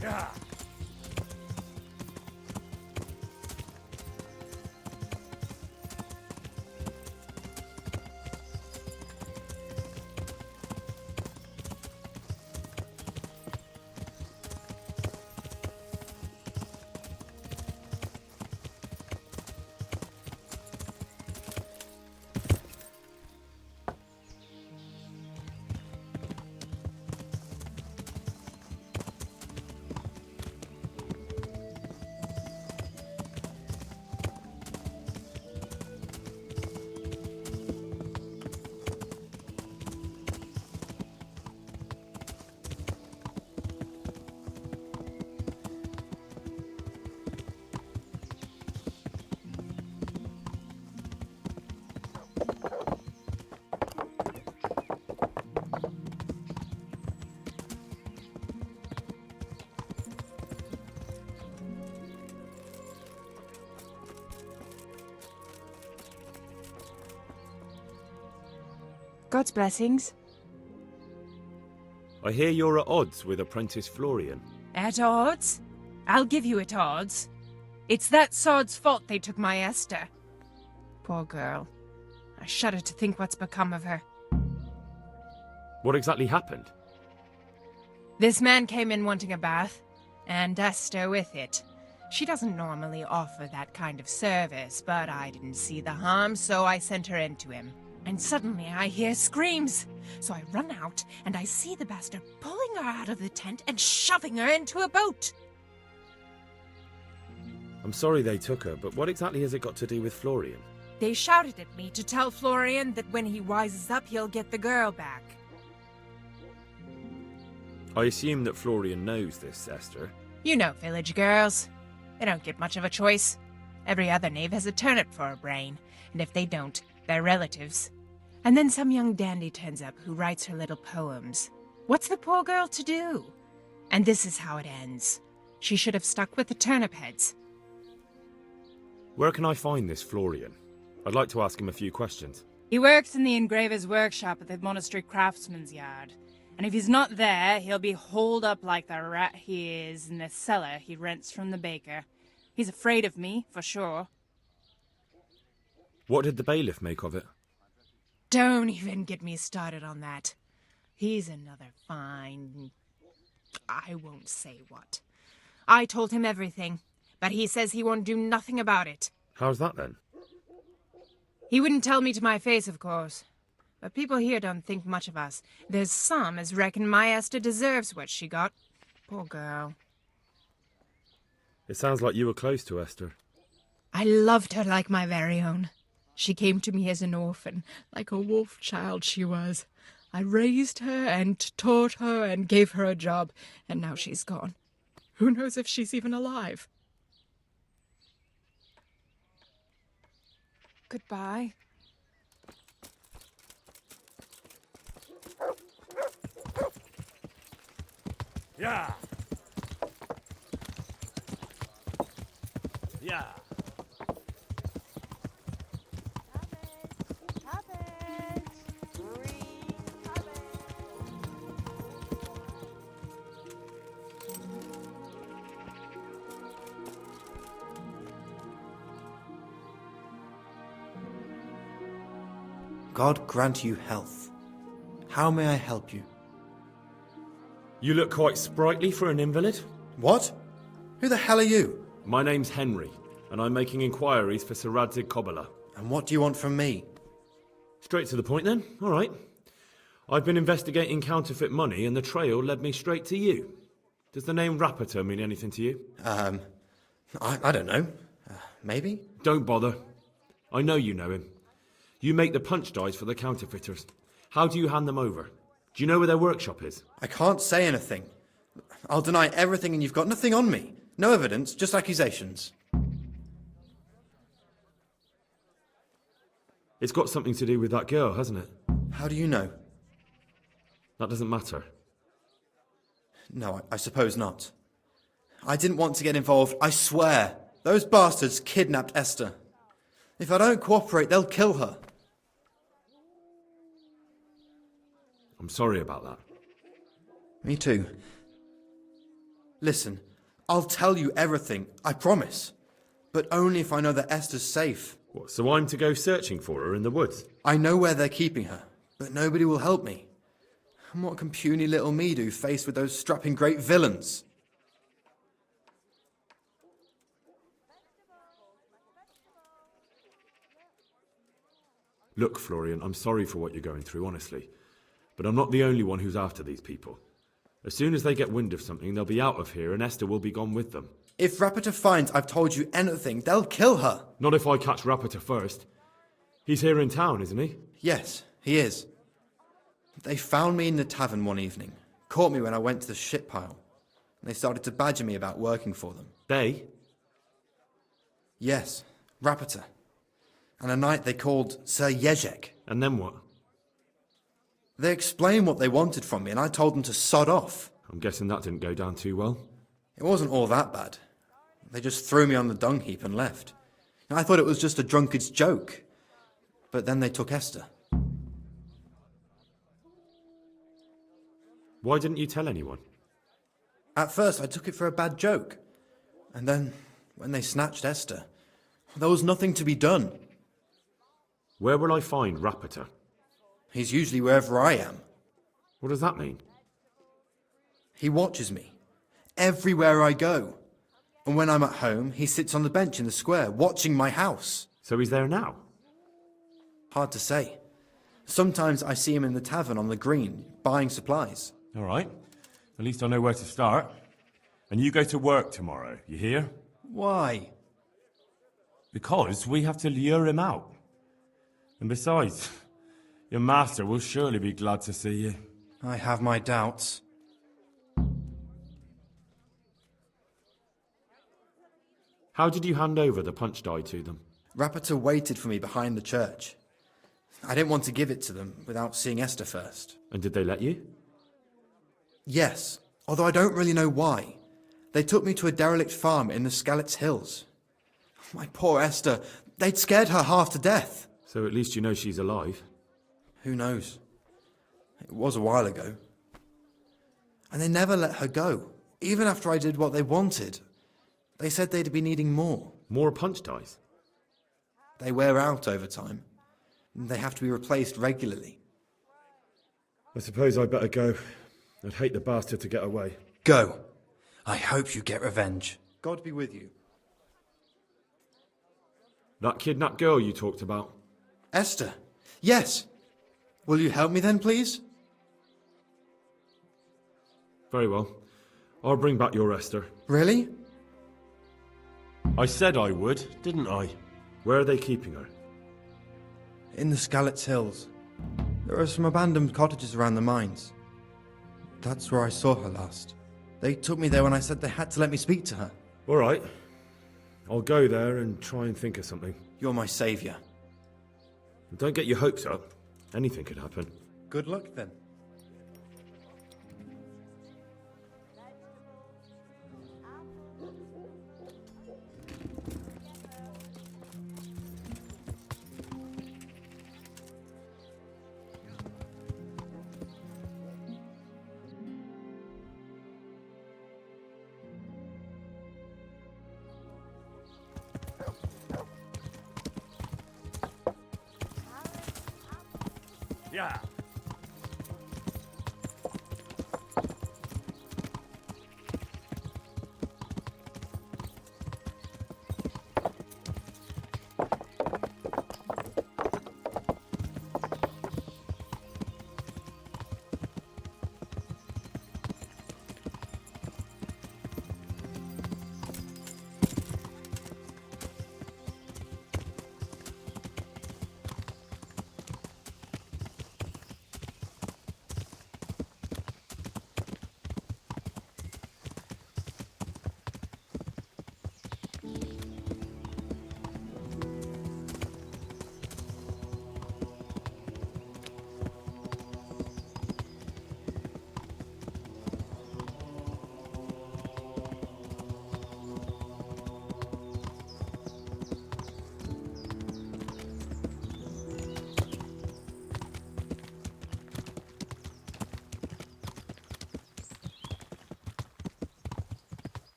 Yeah.
God's blessings.
I hear you're at odds with apprentice Florian.
At odds? I'll give you at odds. It's that sod's fault they took my Esther. Poor girl. I shudder to think what's become of her.
What exactly happened?
This man came in wanting a bath, and Esther with it. She doesn't normally offer that kind of service, but I didn't see the harm, so I sent her in to him. And suddenly I hear screams. So I run out, and I see the bastard pulling her out of the tent and shoving her into a boat.
I'm sorry they took her, but what exactly has it got to do with Florian?
They shouted at me to tell Florian that when he wises up, he'll get the girl back.
I assume that Florian knows this, Esther.
You know village girls. They don't get much of a choice. Every other knave has a turnip for a brain, and if they don't, they're relatives. And then some young dandy turns up who writes her little poems. What's the poor girl to do? And this is how it ends. She should have stuck with the turnip heads.
Where can I find this Florian? I'd like to ask him a few questions.
He works in the engraver's workshop at the monastery craftsman's yard. And if he's not there, he'll be holed up like the rat he is in the cellar he rents from the baker. He's afraid of me, for sure.
What did the bailiff make of it?
Don't even get me started on that. He's another fine... I won't say what. I told him everything, but he says he won't do nothing about it.
How's that then?
He wouldn't tell me to my face, of course. But people here don't think much of us. There's some as reckon my Esther deserves what she got. Poor girl.
It sounds like you were close to Esther.
I loved her like my very own. She came to me as an orphan, like a wolf child she was. I raised her and taught her and gave her a job, and now she's gone. Who knows if she's even alive? Goodbye.
Yeah. Yeah.
God grant you health. How may I help you?
You look quite sprightly for an invalid.
What? Who the hell are you?
My name's Henry, and I'm making inquiries for Sir Radzig Kobyla.
And what do you want from me?
Straight to the point then. All right. I've been investigating counterfeit money, and the trail led me straight to you. Does the name Rapiter mean anything to you?
I don't know. Maybe?
Don't bother. I know you know him. You make the punch dies for the counterfeiters. How do you hand them over? Do you know where their workshop is?
I can't say anything. I'll deny everything and you've got nothing on me. No evidence, just accusations.
It's got something to do with that girl, hasn't it?
How do you know?
That doesn't matter.
No, I suppose not. I didn't want to get involved, I swear. Those bastards kidnapped Esther. If I don't cooperate, they'll kill her.
I'm sorry about that.
Me too. Listen, I'll tell you everything, I promise. But only if I know that Esther's safe.
What, so I'm to go searching for her in the woods?
I know where they're keeping her, but nobody will help me. And what can puny little me do faced with those strapping great villains?
Look, Florian, I'm sorry for what you're going through, honestly. But I'm not the only one who's after these people. As soon as they get wind of something, they'll be out of here and Esther will be gone with them.
If Rapiter finds I've told you anything, they'll kill her.
Not if I catch Rapiter first. He's here in town, isn't he?
Yes, he is. They found me in the tavern one evening, caught me when I went to the shit pile. And they started to badger me about working for them.
They?
Yes, Rapiter. And a knight they called Sir Jezek.
And then what?
They explained what they wanted from me, and I told them to sod off.
I'm guessing that didn't go down too well.
It wasn't all that bad. They just threw me on the dung heap and left. I thought it was just a drunkard's joke. But then they took Esther.
Why didn't you tell anyone?
At first, I took it for a bad joke. And then, when they snatched Esther, there was nothing to be done.
Where will I find Rapita?
He's usually wherever I am.
What does that mean?
He watches me, everywhere I go. And when I'm at home, he sits on the bench in the square, watching my house.
So he's there now?
Hard to say. Sometimes I see him in the tavern on the green, buying supplies.
All right. At least I know where to start. And you go to work tomorrow, you hear?
Why?
Because we have to lure him out. And besides, your master will surely be glad to see you.
I have my doubts.
How did you hand over the punch die to them?
Rapita waited for me behind the church. I didn't want to give it to them without seeing Esther first.
And did they let you?
Yes, although I don't really know why. They took me to a derelict farm in the Skalitz Hills. My poor Esther, they'd scared her half to death.
So at least you know she's alive.
Who knows? It was a while ago. And they never let her go, even after I did what they wanted. They said they'd be needing more.
More punch dies?
They wear out over time. They have to be replaced regularly.
I suppose I'd better go. I'd hate the bastard to get away.
Go. I hope you get revenge. God be with you.
That kidnapped girl you talked about?
Esther. Yes. Will you help me then, please?
Very well. I'll bring back your Esther.
Really?
I said I would, didn't I?
Where are they keeping her?
In the Skalitz Hills. There are some abandoned cottages around the mines. That's where I saw her last. They took me there when I said they had to let me speak to her.
All right. I'll go there and try and think of something.
You're my saviour.
Don't get your hopes up. Anything could happen.
Good luck then.
Yeah.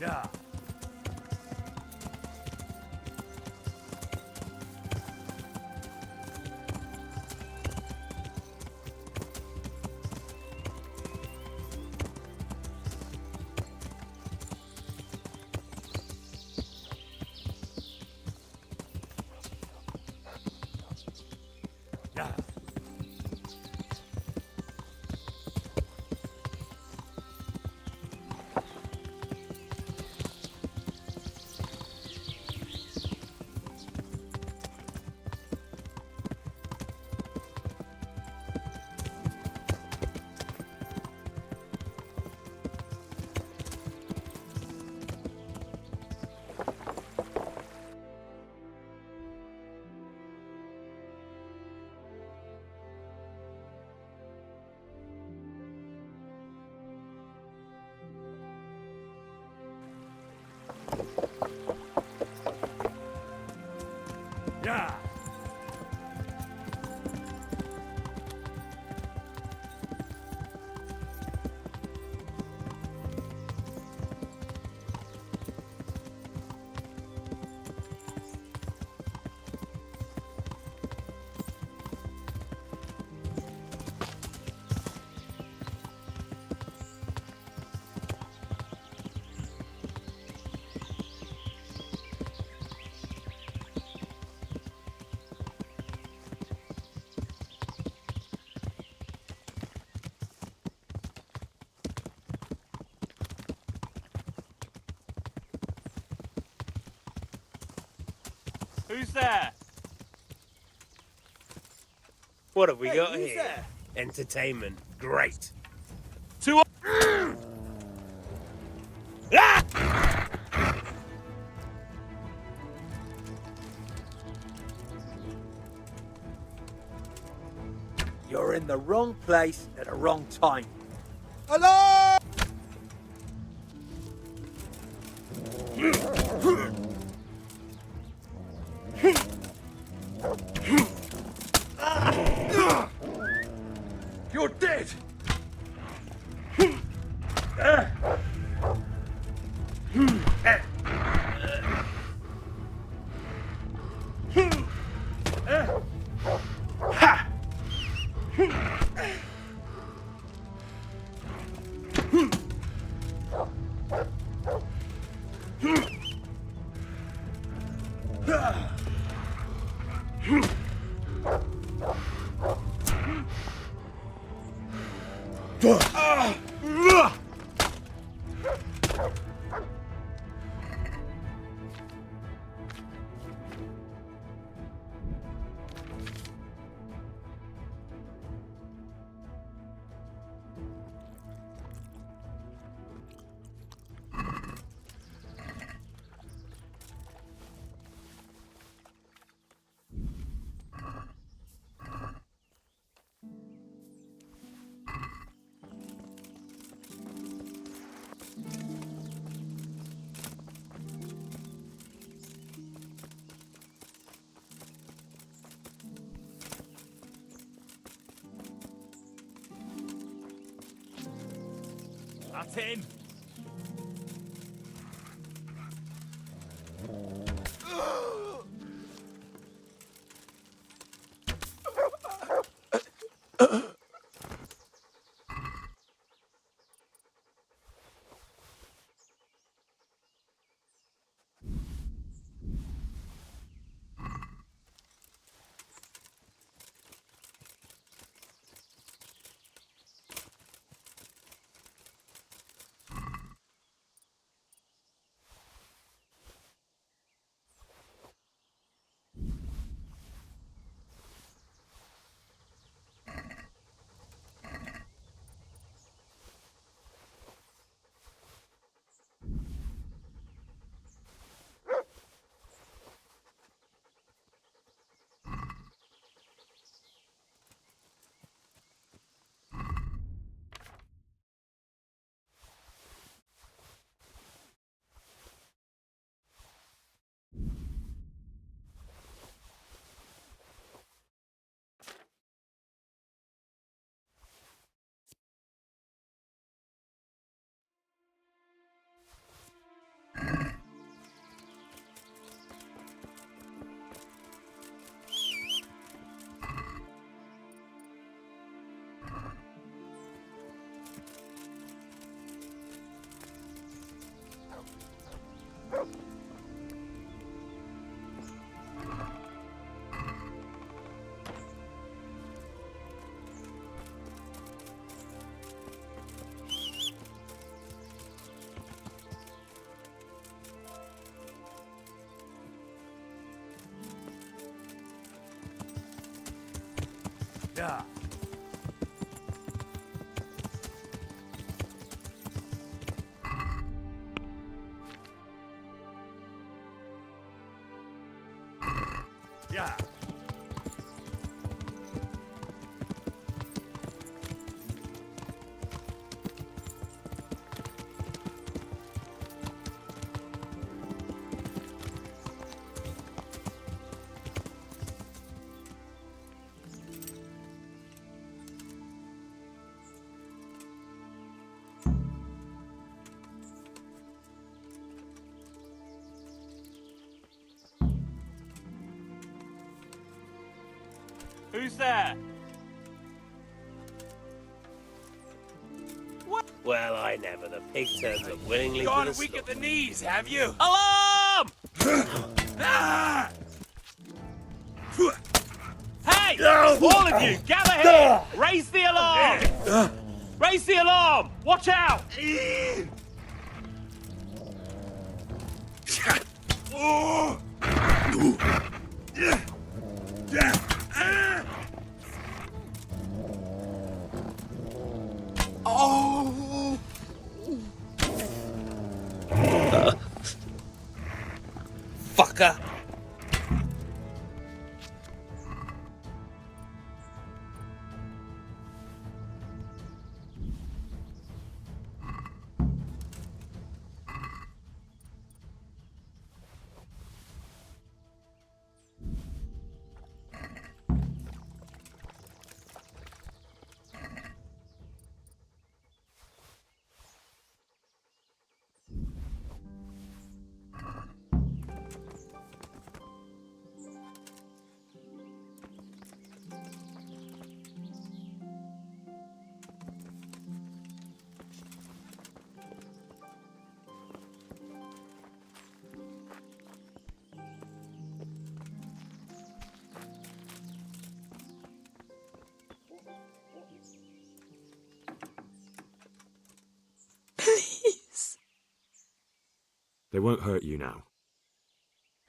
Yeah. Yeah. Yeah.
Who's there?
What have we got
who's
here?
there?
Entertainment. Great.
Two.
You're in the wrong place at the wrong time.
Hello!
You're dead!
That's him. Yeah. Yeah.
Who's there?
Well, I never. The pig turns up willingly
Gone
to the
weak at
slaughter.
the knees, have you? Alarm! Hey! All of you, gather here! Raise the alarm! Raise the alarm! Watch out!
Oh!
Fucker!
Please.
They won't hurt you now.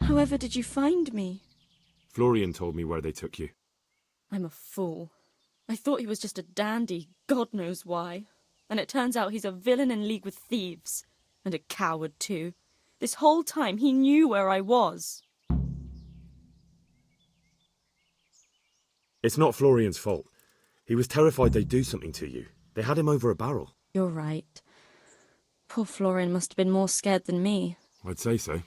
However did you find me?
Florian told me where they took you.
I'm a fool. I thought he was just a dandy, God knows why. And it turns out he's a villain in league with thieves. And a coward, too. This whole time he knew where I was.
It's not Florian's fault. He was terrified they'd do something to you. They had him over a barrel.
You're right. Poor Florian must have been more scared than me.
I'd say so.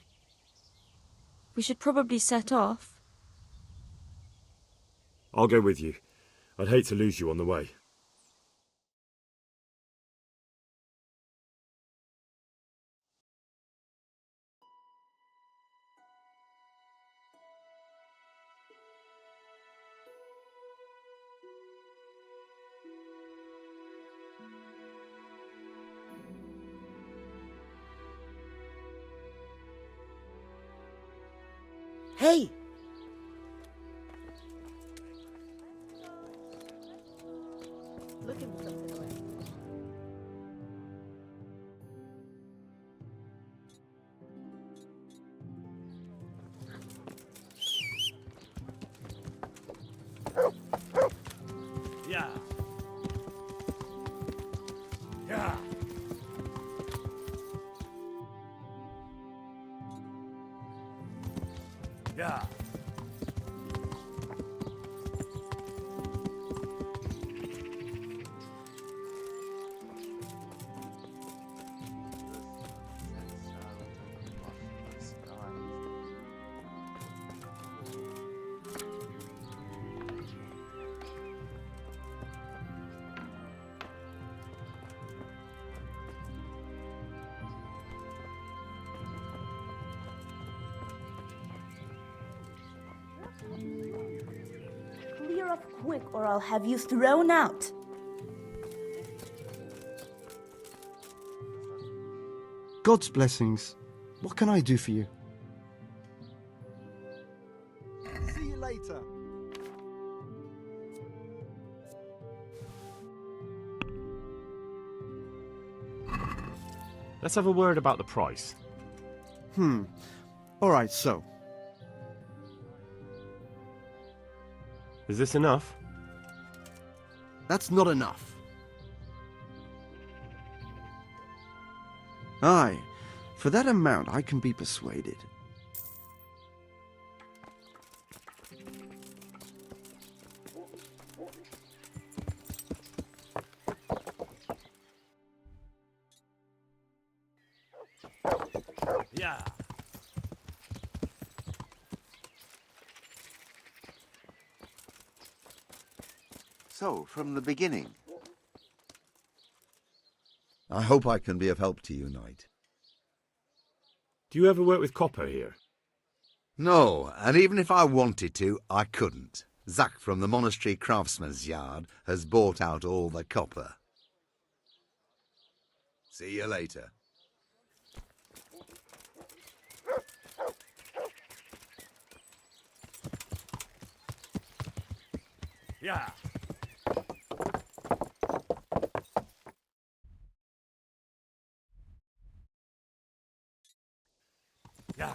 We should probably set off.
I'll go with you. I'd hate to lose you on the way.
Hey! Looking for something away.
Yeah. Yeah. Yeah.
Clear up quick or I'll have you thrown out.
God's blessings. What can I do for you?
See you later.
Let's have a word about the price.
Alright, so.
Is this enough?
That's not enough. Aye, for that amount I can be persuaded.
Yeah.
So, from the beginning.
I hope I can be of help to you, Knight.
Do you ever work with copper here?
No, and even if I wanted to, I couldn't. Zack from the monastery craftsman's yard has bought out all the copper. See you later.
Yeah. Yeah.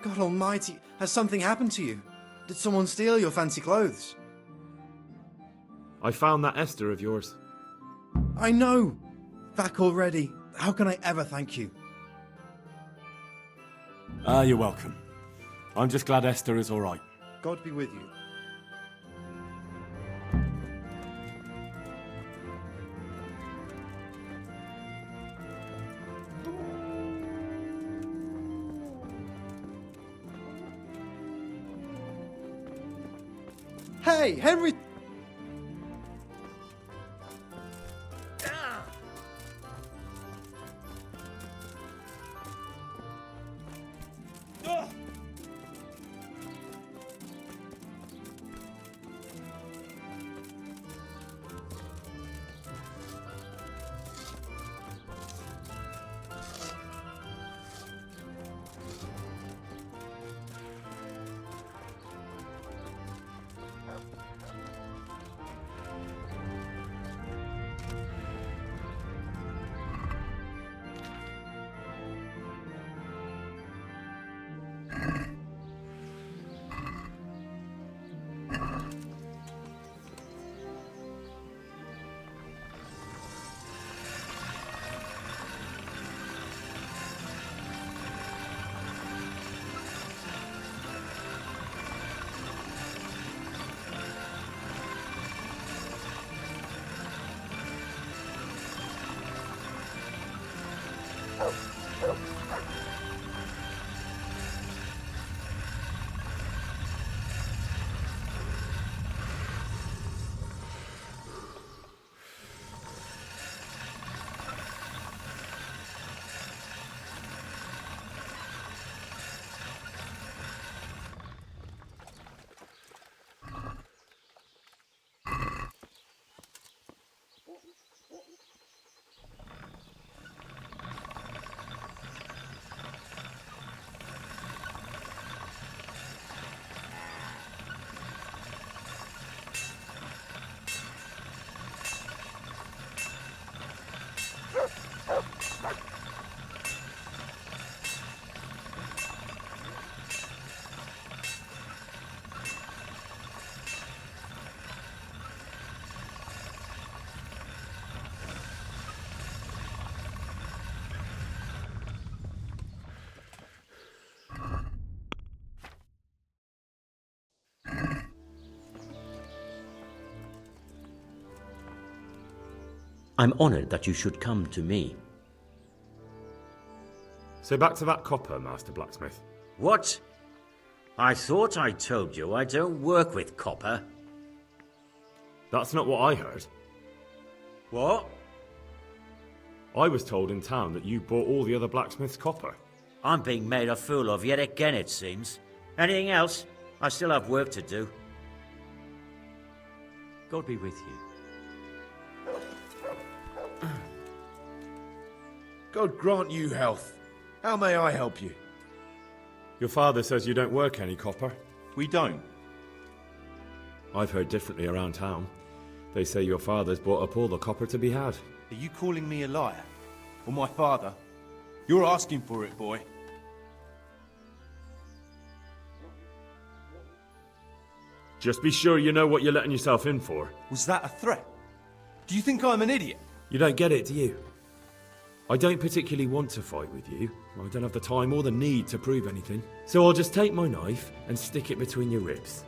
God almighty, has something happened to you? Did someone steal your fancy clothes?
I found that Esther of yours.
I know! Back already. How can I ever thank you?
You're welcome. I'm just glad Esther is all right.
God be with you. Hey, Henry!
I'm honoured that you should come to me.
So back to that copper, Master Blacksmith.
What? I thought I told you I don't work with copper.
That's not what I heard.
What?
I was told in town that you bought all the other blacksmith's copper.
I'm being made a fool of yet again, it seems. Anything else? I still have work to do. God be with you.
God grant you health. How may I help you?
Your father says you don't work any copper.
We don't.
I've heard differently around town. They say your father's bought up all the copper to be had.
Are you calling me a liar? Or my father? You're asking for it, boy.
Just be sure you know what you're letting yourself in for.
Was that a threat? Do you think I'm an idiot?
You don't get it, do you? I don't particularly want to fight with you. I don't have the time or the need to prove anything. So I'll just take my knife and stick it between your ribs.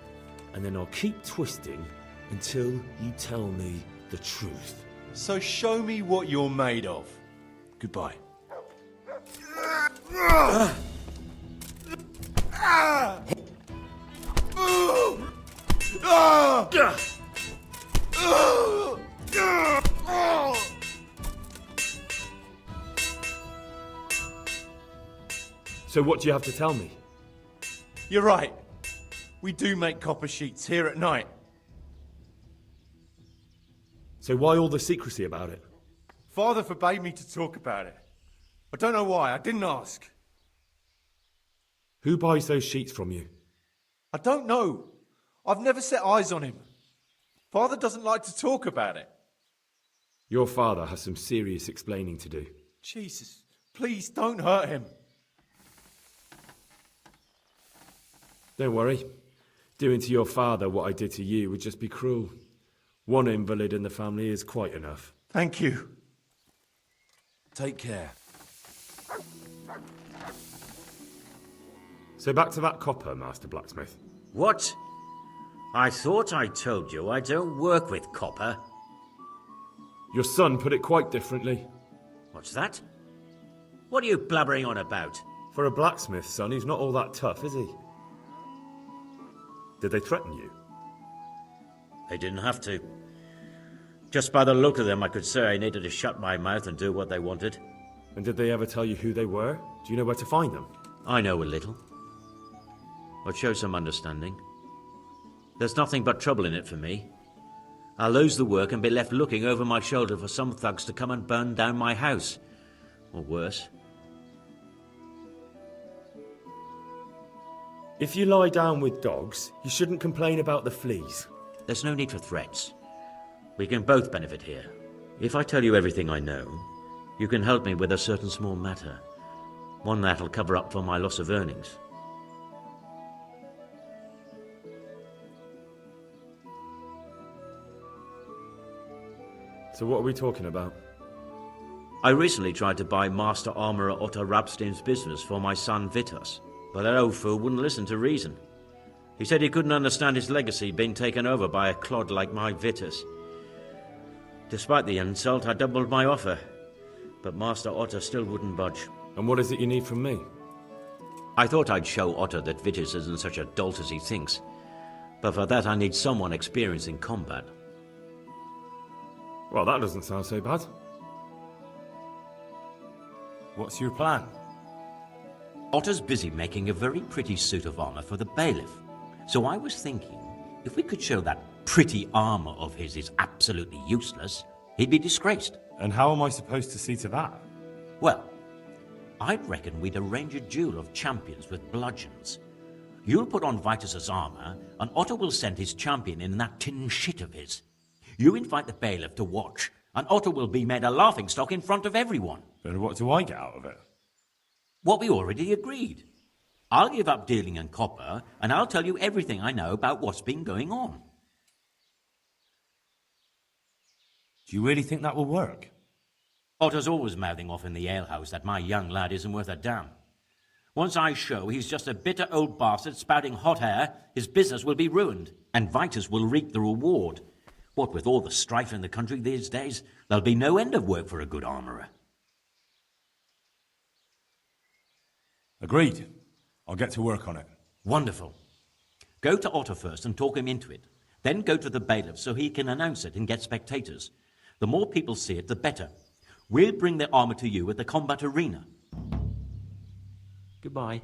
And then I'll keep twisting until you tell me the truth.
So show me what you're made of. Goodbye.
So what do you have to tell me?
You're right. We do make copper sheets here at night.
So why all the secrecy about it?
Father forbade me to talk about it. I don't know why. I didn't ask.
Who buys those sheets from you?
I don't know. I've never set eyes on him. Father doesn't like to talk about it.
Your father has some serious explaining to do.
Jesus, please don't hurt him.
Don't worry. Doing to your father what I did to you would just be cruel. One invalid in the family is quite enough.
Thank you.
Take care.
So back to that copper, Master Blacksmith.
What? I thought I told you I don't work with copper.
Your son put it quite differently.
What's that? What are you blabbering on about?
For a blacksmith, son, he's not all that tough, is he? Did they threaten you?
They didn't have to. Just by the look of them, I could say I needed to shut my mouth and do what they wanted.
And did they ever tell you who they were? Do you know where to find them?
I know a little. I'll show some understanding. There's nothing but trouble in it for me. I'll lose the work and be left looking over my shoulder for some thugs to come and burn down my house. Or worse.
If you lie down with dogs, you shouldn't complain about the fleas.
There's no need for threats. We can both benefit here. If I tell you everything I know, you can help me with a certain small matter. One that'll cover up for my loss of earnings.
So what are we talking about?
I recently tried to buy Master Armourer Otto Rabstein's business for my son Vitus, but that old fool wouldn't listen to reason. He said he couldn't understand his legacy being taken over by a clod like my Vitus. Despite the insult, I doubled my offer, but Master Otto still wouldn't budge.
And what is it you need from me?
I thought I'd show Otto that Vitus isn't such a dolt as he thinks, but for that I need someone experienced in combat.
Well, that doesn't sound so bad.
What's your plan?
Otto's busy making a very pretty suit of armor for the bailiff. So I was thinking, if we could show that pretty armor of his is absolutely useless, he'd be disgraced.
And how am I supposed to see to that?
Well, I'd reckon we'd arrange a duel of champions with bludgeons. You'll put on Vitus's armor, and Otto will send his champion in that tin shit of his. You invite the bailiff to watch, and Otto will be made a laughingstock in front of everyone.
And what do I get out of it?
What we already agreed. I'll give up dealing in copper, and I'll tell you everything I know about what's been going on.
Do you really think that will work?
Otto's always mouthing off in the alehouse that my young lad isn't worth a damn. Once I show he's just a bitter old bastard spouting hot air, his business will be ruined, and Vitus will reap the reward. What with all the strife in the country these days, there'll be no end of work for a good armourer.
Agreed. I'll get to work on it.
Wonderful. Go to Otto first and talk him into it. Then go to the bailiff so he can announce it and get spectators. The more people see it, the better. We'll bring the armour to you at the combat arena. Goodbye.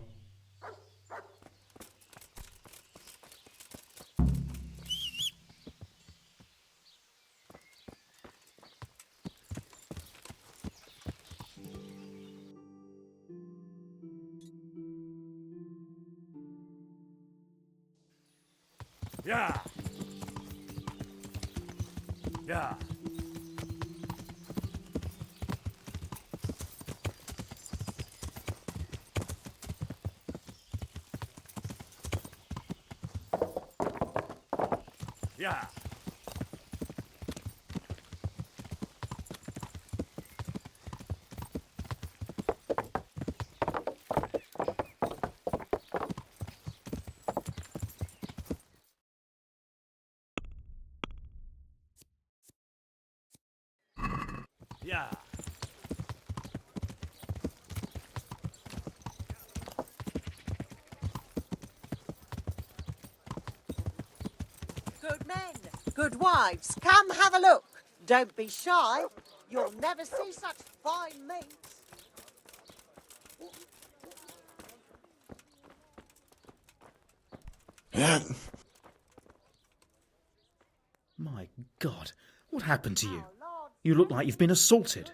Yeah. Yeah. Yeah. Yeah.
Good men, good wives, come have a look. Don't be shy. You'll never see such fine meat.
My God, what happened to you? You look like you've been assaulted.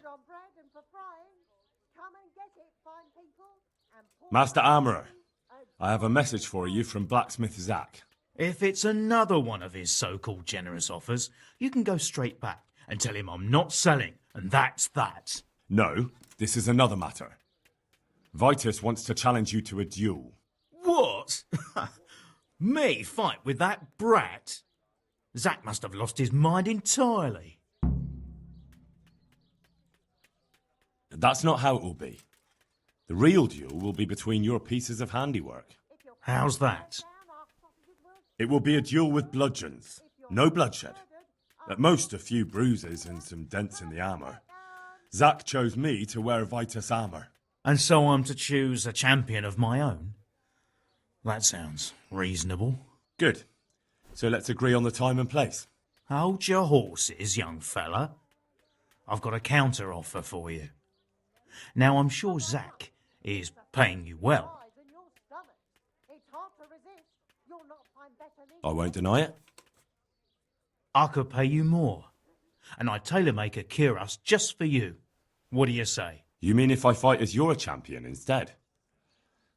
Master Armourer, I have a message for you from Blacksmith Zack.
If it's another one of his so-called generous offers, you can go straight back and tell him I'm not selling, and that's that.
No, this is another matter. Vitus wants to challenge you to a duel.
What? Me fight with that brat? Zack must have lost his mind entirely.
That's not how it will be. The real duel will be between your pieces of handiwork.
How's that?
It will be a duel with bludgeons. No bloodshed. At most, a few bruises and some dents in the armour. Zack chose me to wear Vitus armour.
And so I'm to choose a champion of my own? That sounds reasonable.
Good. So let's agree on the time and place.
Hold your horses, young fella. I've got a counter offer for you. Now, I'm sure Zack is paying you well.
I won't deny it.
I could pay you more, and I'd tailor-make a cuirass just for you. What do you say?
You mean if I fight as your champion instead?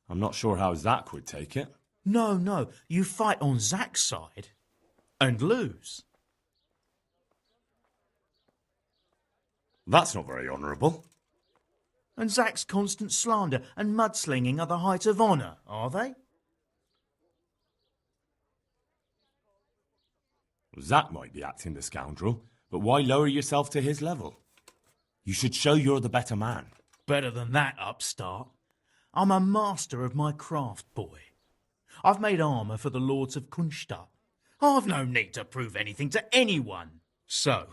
I'm not sure how Zack would take it.
No, you fight on Zack's side and lose.
That's not very honourable.
And Zack's constant slander and mudslinging are the height of honour, are they?
Zack might be acting the scoundrel, but why lower yourself to his level? You should show you're the better man.
Better than that, upstart. I'm a master of my craft, boy. I've made armour for the lords of Kunstadt. I've no need to prove anything to anyone. So,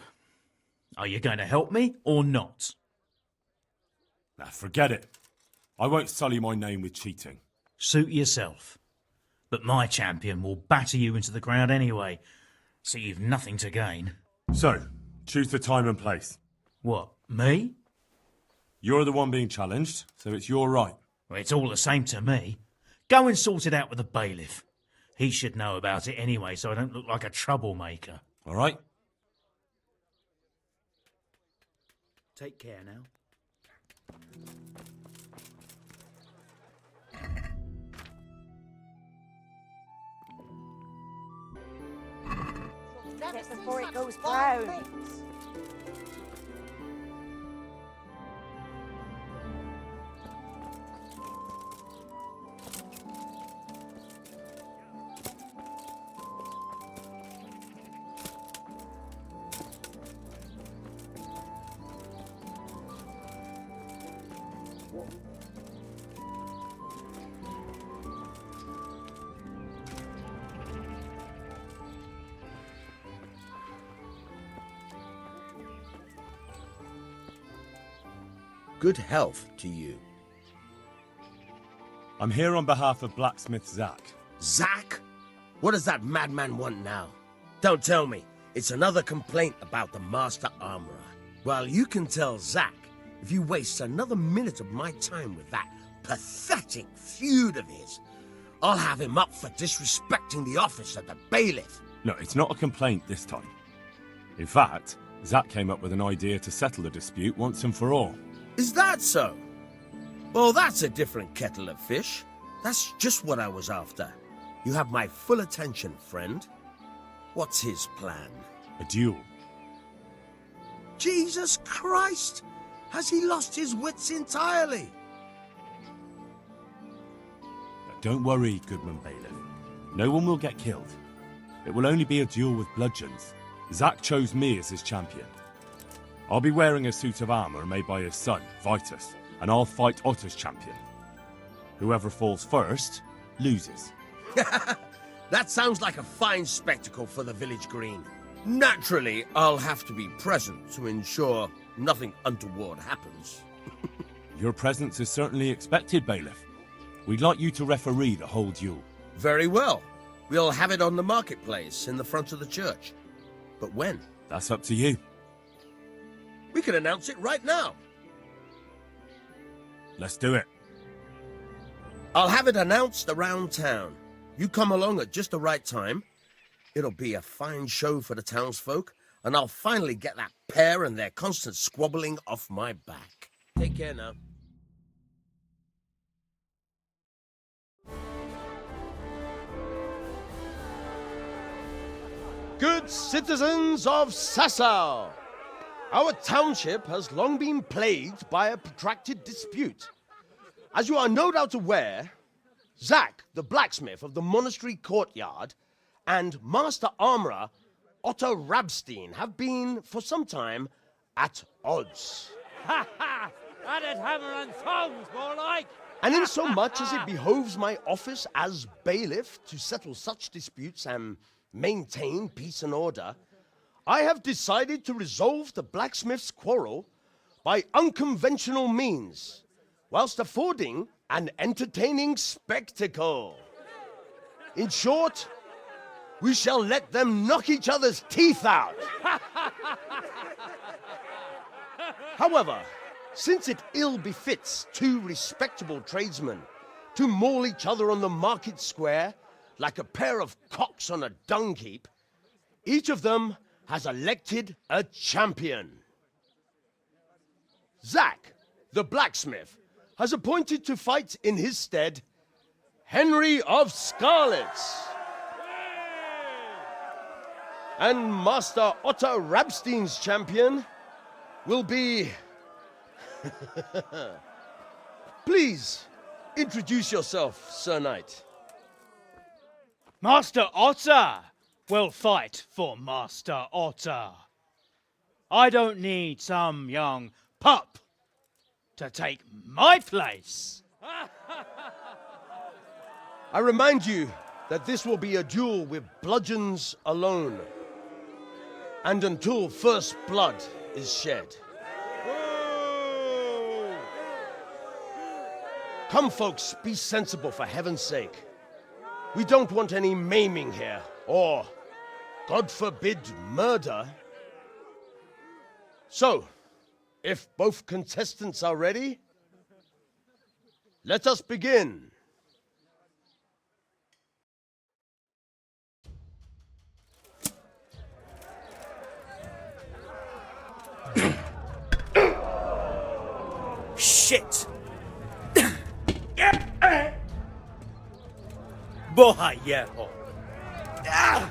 are you going to help me or not?
Now, forget it. I won't sully my name with cheating.
Suit yourself. But my champion will batter you into the ground anyway, so you've nothing to gain.
So, choose the time and place.
What, me?
You're the one being challenged, so it's your right.
Well, it's all the same to me. Go and sort it out with the bailiff. He should know about it anyway, so I don't look like a troublemaker.
All right?
Take care now.
Get before it goes brown.
Good health to you.
I'm here on behalf of Blacksmith Zack.
Zack? What does that madman want now? Don't tell me. It's another complaint about the Master Armourer. Well, you can tell Zack if you waste another minute of my time with that pathetic feud of his. I'll have him up for disrespecting the office of the bailiff.
No, it's not a complaint this time. In fact, Zack came up with an idea to settle the dispute once and for all.
Is that so? Well, that's a different kettle of fish. That's just what I was after. You have my full attention, friend. What's his plan?
A duel.
Jesus Christ! Has he lost his wits entirely?
Don't worry, Goodman Bailiff. No one will get killed. It will only be a duel with bludgeons. Zack chose me as his champion. I'll be wearing a suit of armour made by his son, Vitus, and I'll fight Otter's champion. Whoever falls first, loses.
That sounds like a fine spectacle for the village green. Naturally, I'll have to be present to ensure nothing untoward happens.
Your presence is certainly expected, Bailiff. We'd like you to referee the whole duel.
Very well. We'll have it on the marketplace in the front of the church. But when?
That's up to you.
We can announce it right now.
Let's do it.
I'll have it announced around town. You come along at just the right time. It'll be a fine show for the townsfolk, and I'll finally get that pair and their constant squabbling off my back. Take care now.
Good citizens of Sasau, our township has long been plagued by a protracted dispute. As you are no doubt aware, Zack, the blacksmith of the monastery courtyard, and Master Armourer Otto Rabstein have been, for some time, at odds.
Ha ha! Added hammer and tongs, more like!
And in so much as it behoves my office as bailiff to settle such disputes and maintain peace and order, I have decided to resolve the blacksmith's quarrel by unconventional means, whilst affording an entertaining spectacle. In short, we shall let them knock each other's teeth out. However, since it ill befits two respectable tradesmen to maul each other on the market square like a pair of cocks on a dung heap, each of them has elected a champion. Zack, the blacksmith, has appointed to fight in his stead Henry of Scarlets. And Master Otto Rabstein's champion will be... Please, introduce yourself, Sir Knight.
Master Otter will fight for Master Otter. I don't need some young pup to take my place.
I remind you that this will be a duel with bludgeons alone, and until first blood is shed. Come, folks, be sensible for heaven's sake. We don't want any maiming here, or, God forbid, murder. So, if both contestants are ready, let us begin.
Shit! Boha yeho.
Ow.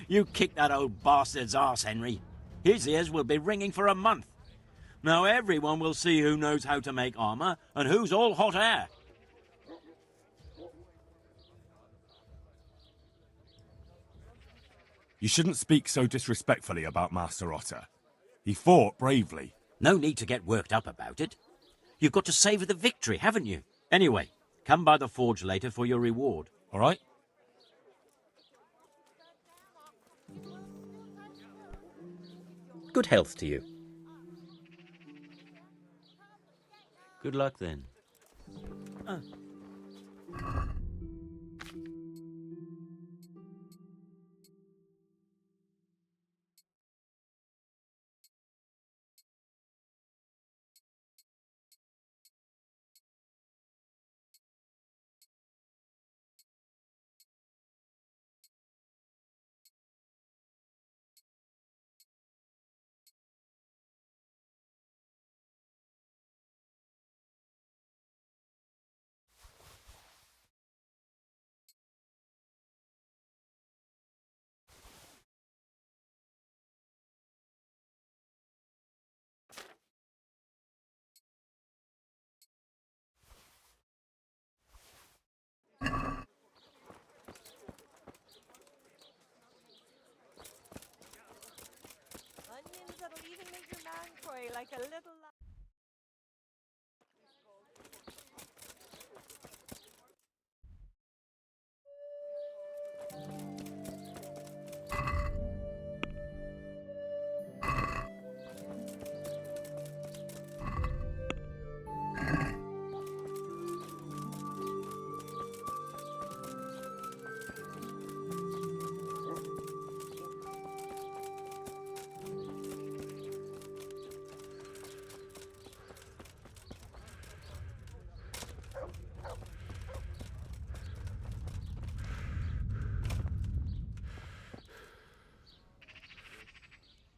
You kicked that old bastard's arse, Henry. His ears will be ringing for a month. Now everyone will see who knows how to make armour and who's all hot air.
You shouldn't speak so disrespectfully about Master Otter. He fought bravely.
No need to get worked up about it. You've got to savour the victory, haven't you? Anyway, come by the forge later for your reward.
All right?
Good health to you. Good luck then.
cry like a little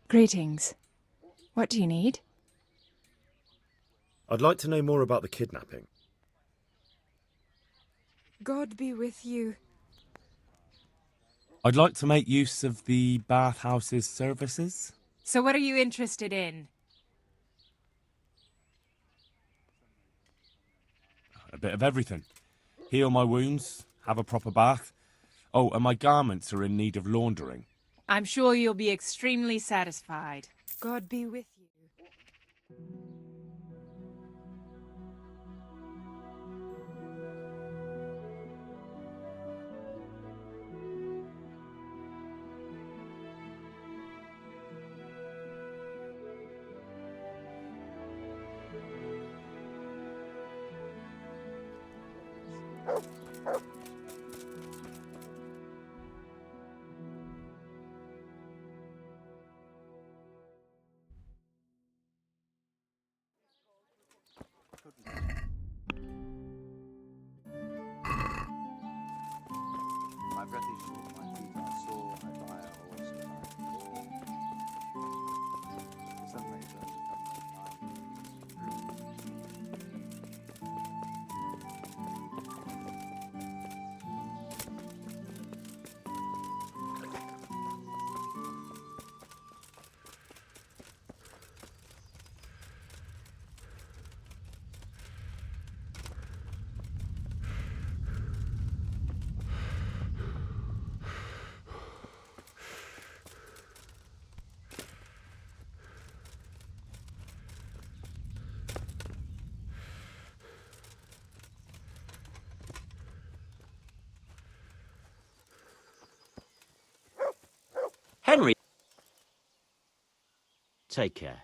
Greetings. What do you need?
I'd like to know more about the kidnapping.
God be with you.
I'd like to make use of the bathhouse's services.
So what are you interested in?
A bit of everything. Heal my wounds, have a proper bath. Oh, and my garments are in need of laundering.
I'm sure you'll be extremely satisfied. God be with you.
My breath is short, my feet are sore, I buy a horse and I fall. The sunlight burns
Henry, take care.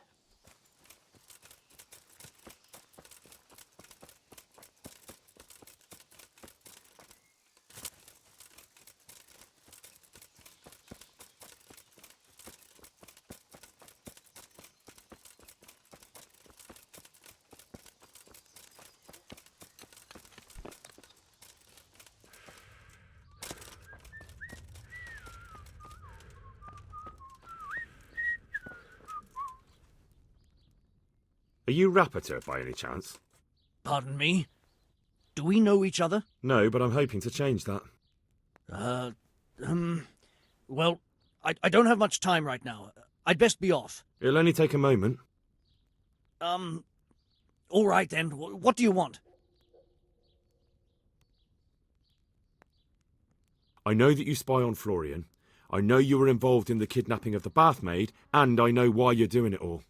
Are you Rapiter by any chance?
Pardon me? Do we know each other?
No, but I'm hoping to change that.
Well, I don't have much time right now. I'd best be off.
It'll only take a moment.
All right then. What do you want?
I know that you spy on Florian. I know you were involved in the kidnapping of the bathmaid, and I know why you're doing it all.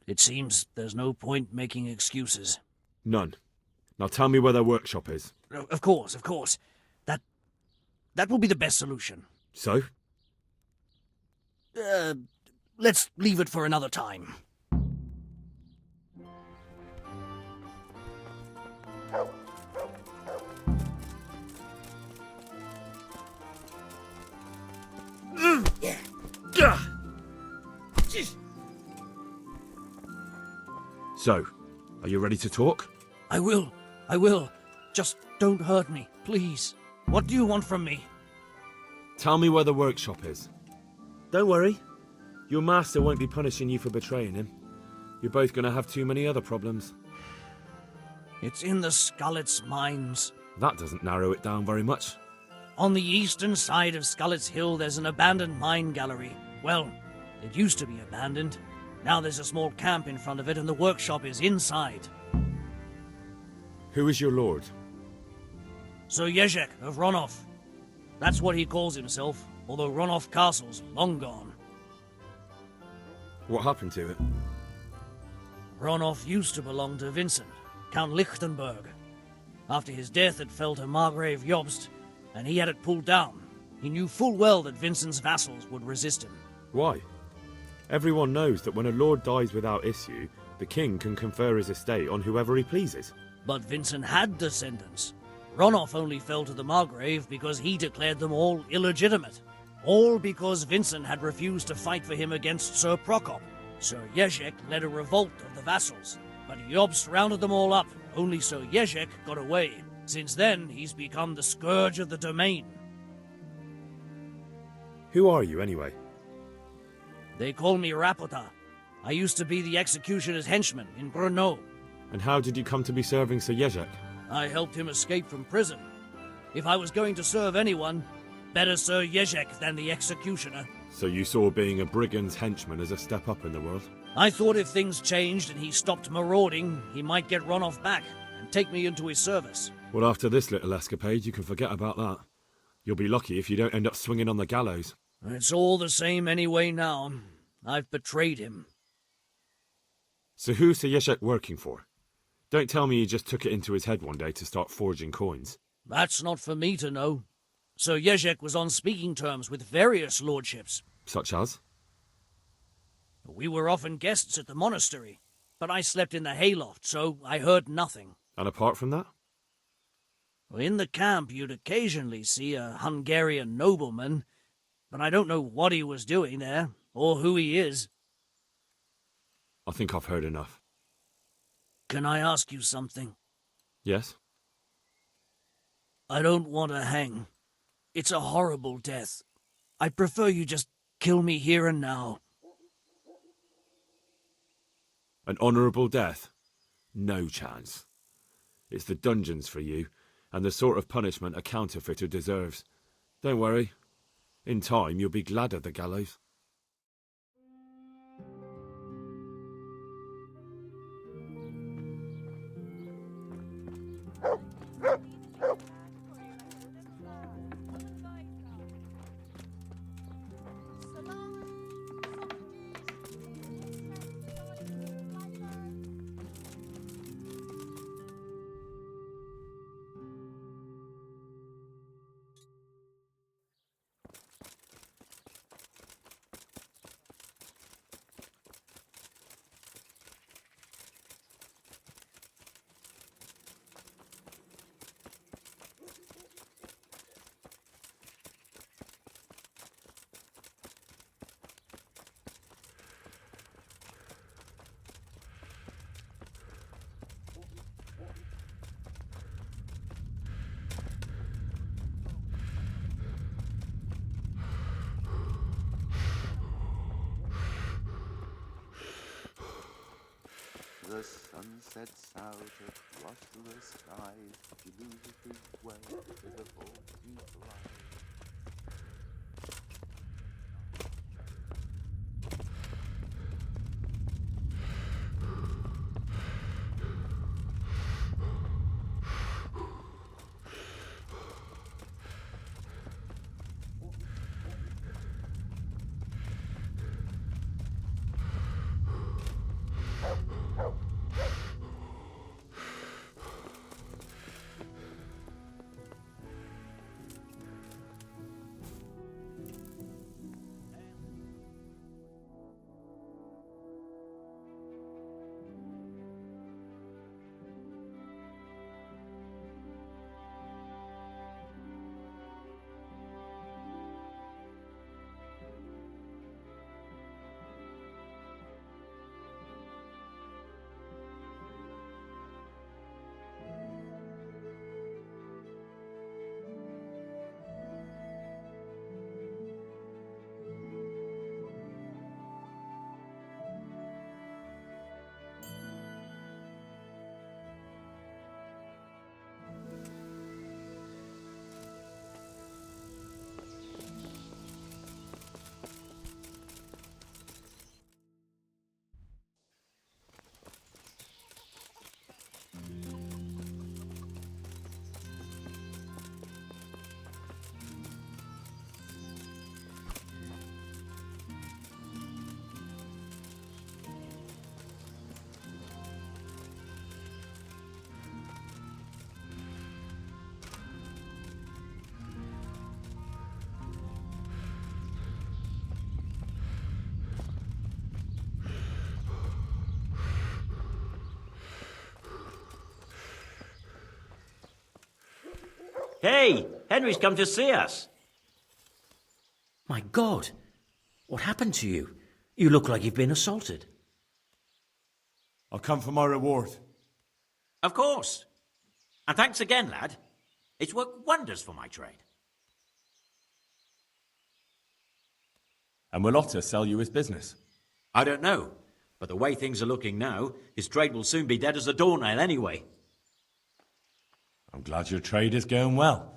It seems there's no point making excuses.
None. Now tell me where their workshop is.
Of course. That will be the best solution.
So?
Let's leave it for another time.
So, are you ready to talk?
I will. Just don't hurt me, please. What do you want from me?
Tell me where the workshop is. Don't worry. Your master won't be punishing you for betraying him. You're both going to have too many other problems.
It's in the Skullet's mines.
That doesn't narrow it down very much.
On the eastern side of Skullet's Hill, there's an abandoned mine gallery. Well, it used to be abandoned. Now there's a small camp in front of it, and the workshop is inside.
Who is your lord?
Sir Jezek of Ronov. That's what he calls himself, although Ronov Castle's long gone.
What happened to it?
Ronoff used to belong to Vincent, Count Lichtenberg. After his death, it fell to Margrave Jobst, and he had it pulled down. He knew full well that Vincent's vassals would resist him.
Why? Everyone knows that when a lord dies without issue, the king can confer his estate on whoever he pleases.
But Vincent had descendants. Ronoff only fell to the Margrave because he declared them all illegitimate. All because Vincent had refused to fight for him against Sir Prokop. Sir Jezek led a revolt of the vassals, but Jobst rounded them all up. Only Sir Jezek got away. Since then, he's become the scourge of the domain.
Who are you, anyway?
They call me Rapota. I used to be the executioner's henchman in Brno.
And how did you come to be serving Sir Jezek?
I helped him escape from prison. If I was going to serve anyone, better Sir Jezek than the executioner.
So you saw being a brigand's henchman as a step up in the world?
I thought if things changed and he stopped marauding, he might get Ronoff back and take me into his service.
Well, after this little escapade, you can forget about that. You'll be lucky if you don't end up swinging on the gallows.
It's all the same anyway now. I've betrayed him.
So who's Sir Jezek working for? Don't tell me he just took it into his head one day to start forging coins.
That's not for me to know. Sir Jezek was on speaking terms with various lordships.
Such as?
We were often guests at the monastery, but I slept in the hayloft, so I heard nothing.
And apart from that?
In the camp, you'd occasionally see a Hungarian nobleman, but I don't know what he was doing there, or who he is.
I think I've heard enough.
Can I ask you something?
Yes?
I don't want to hang. It's a horrible death. I'd prefer you just kill me here and now.
An honourable death? No chance. It's the dungeons for you, and the sort of punishment a counterfeiter deserves. Don't worry. In time, you'll be glad of the gallows.
The sun sets out across the skies. He loses his way with the whole deep rise.
Hey, Henry's come to see us. My God, what happened to you? You look like you've been assaulted.
I'll come for my reward.
Of course. And thanks again, lad. It's worked wonders for my trade.
And will Otter sell you his business?
I don't know, but the way things are looking now, his trade will soon be dead as a doornail anyway.
I'm glad your trade is going well.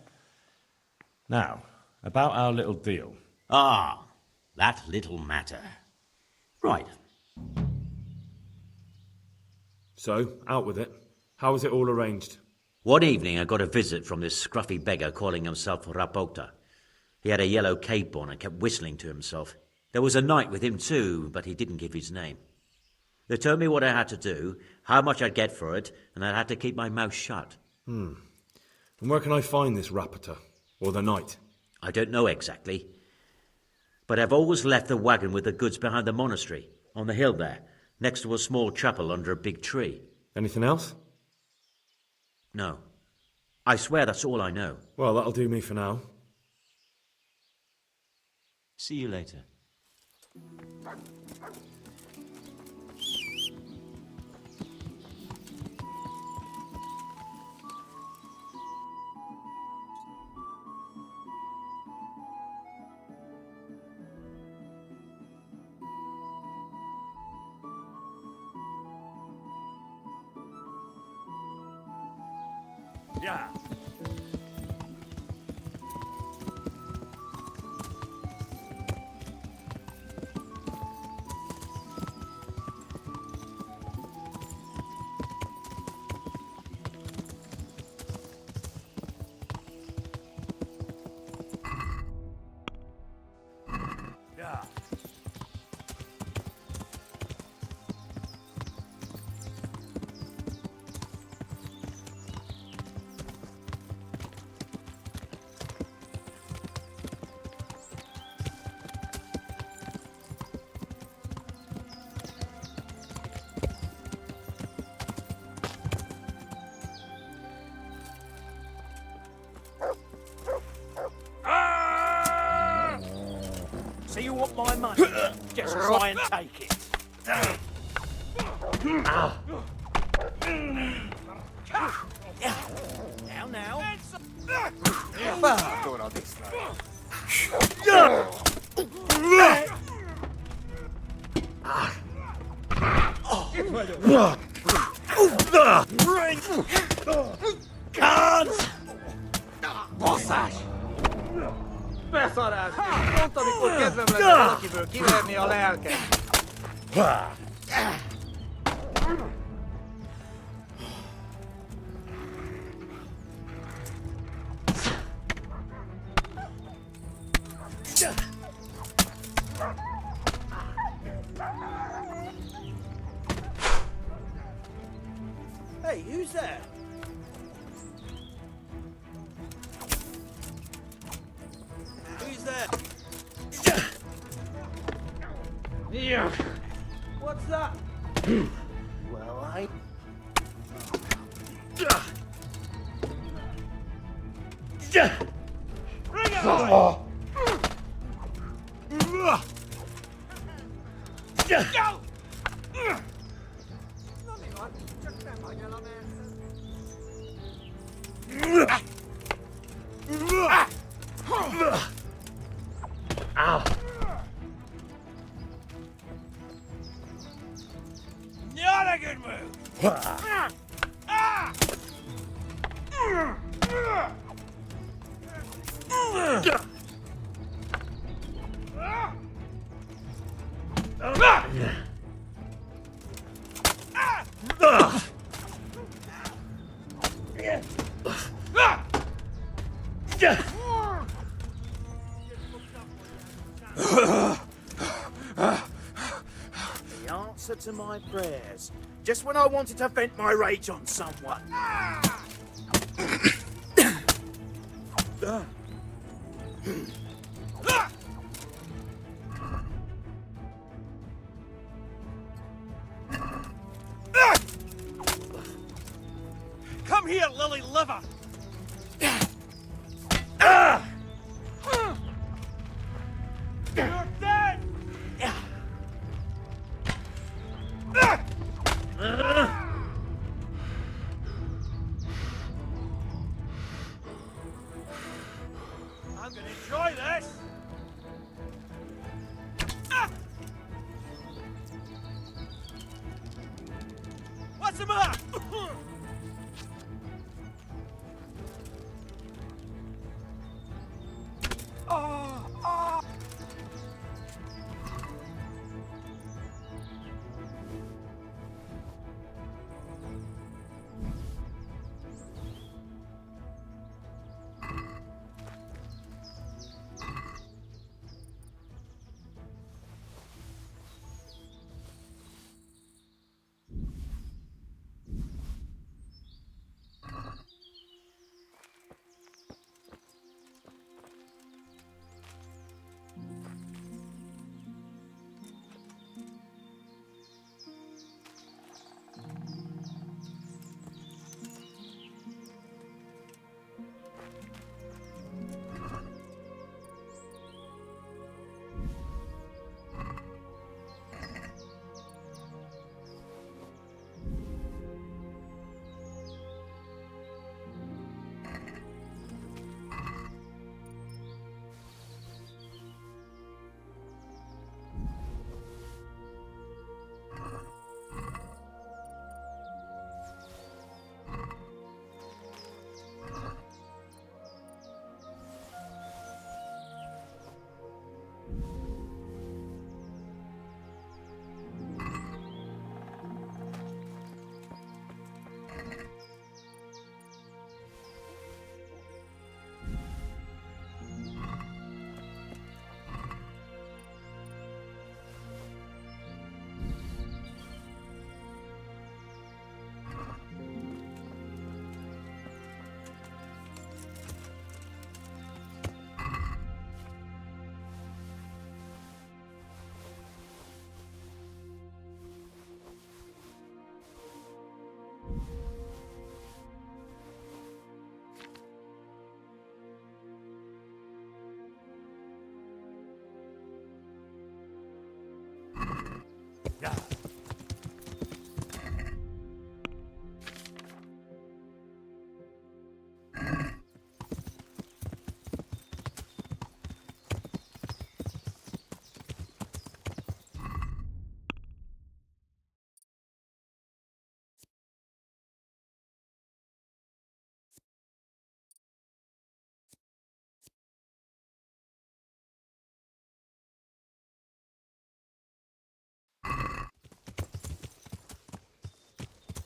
Now, about our little deal.
Ah, that little matter. Right.
So, out with it. How was it all arranged?
One evening I got a visit from this scruffy beggar calling himself Rapota. He had a yellow cape on and kept whistling to himself. There was a knight with him too, but he didn't give his name. They told me what I had to do, how much I'd get for it, and I had to keep my mouth shut.
And where can I find this Rapota? Or the knight?
I don't know exactly. But I've always left the wagon with the goods behind the monastery, on the hill there, next to a small chapel under a big tree.
Anything else?
No. I swear that's all I know.
Well, that'll do me for now.
See you later.
Yeah. Yeah.
So you want my money? Just try and take it. Now, now.
Can't! Basszás! Beszarás! Pont amikor kedvem lenne valakiből kiverni a lelket! Hey, who's there? Who's there? Yeah. What's that? Well, I... Bring it on! Go!
Ow.
Not a good move!
The answer to my prayers. Just when I wanted to vent my rage on someone.
Come here, lily liver!
I'm gonna enjoy this! What's the matter?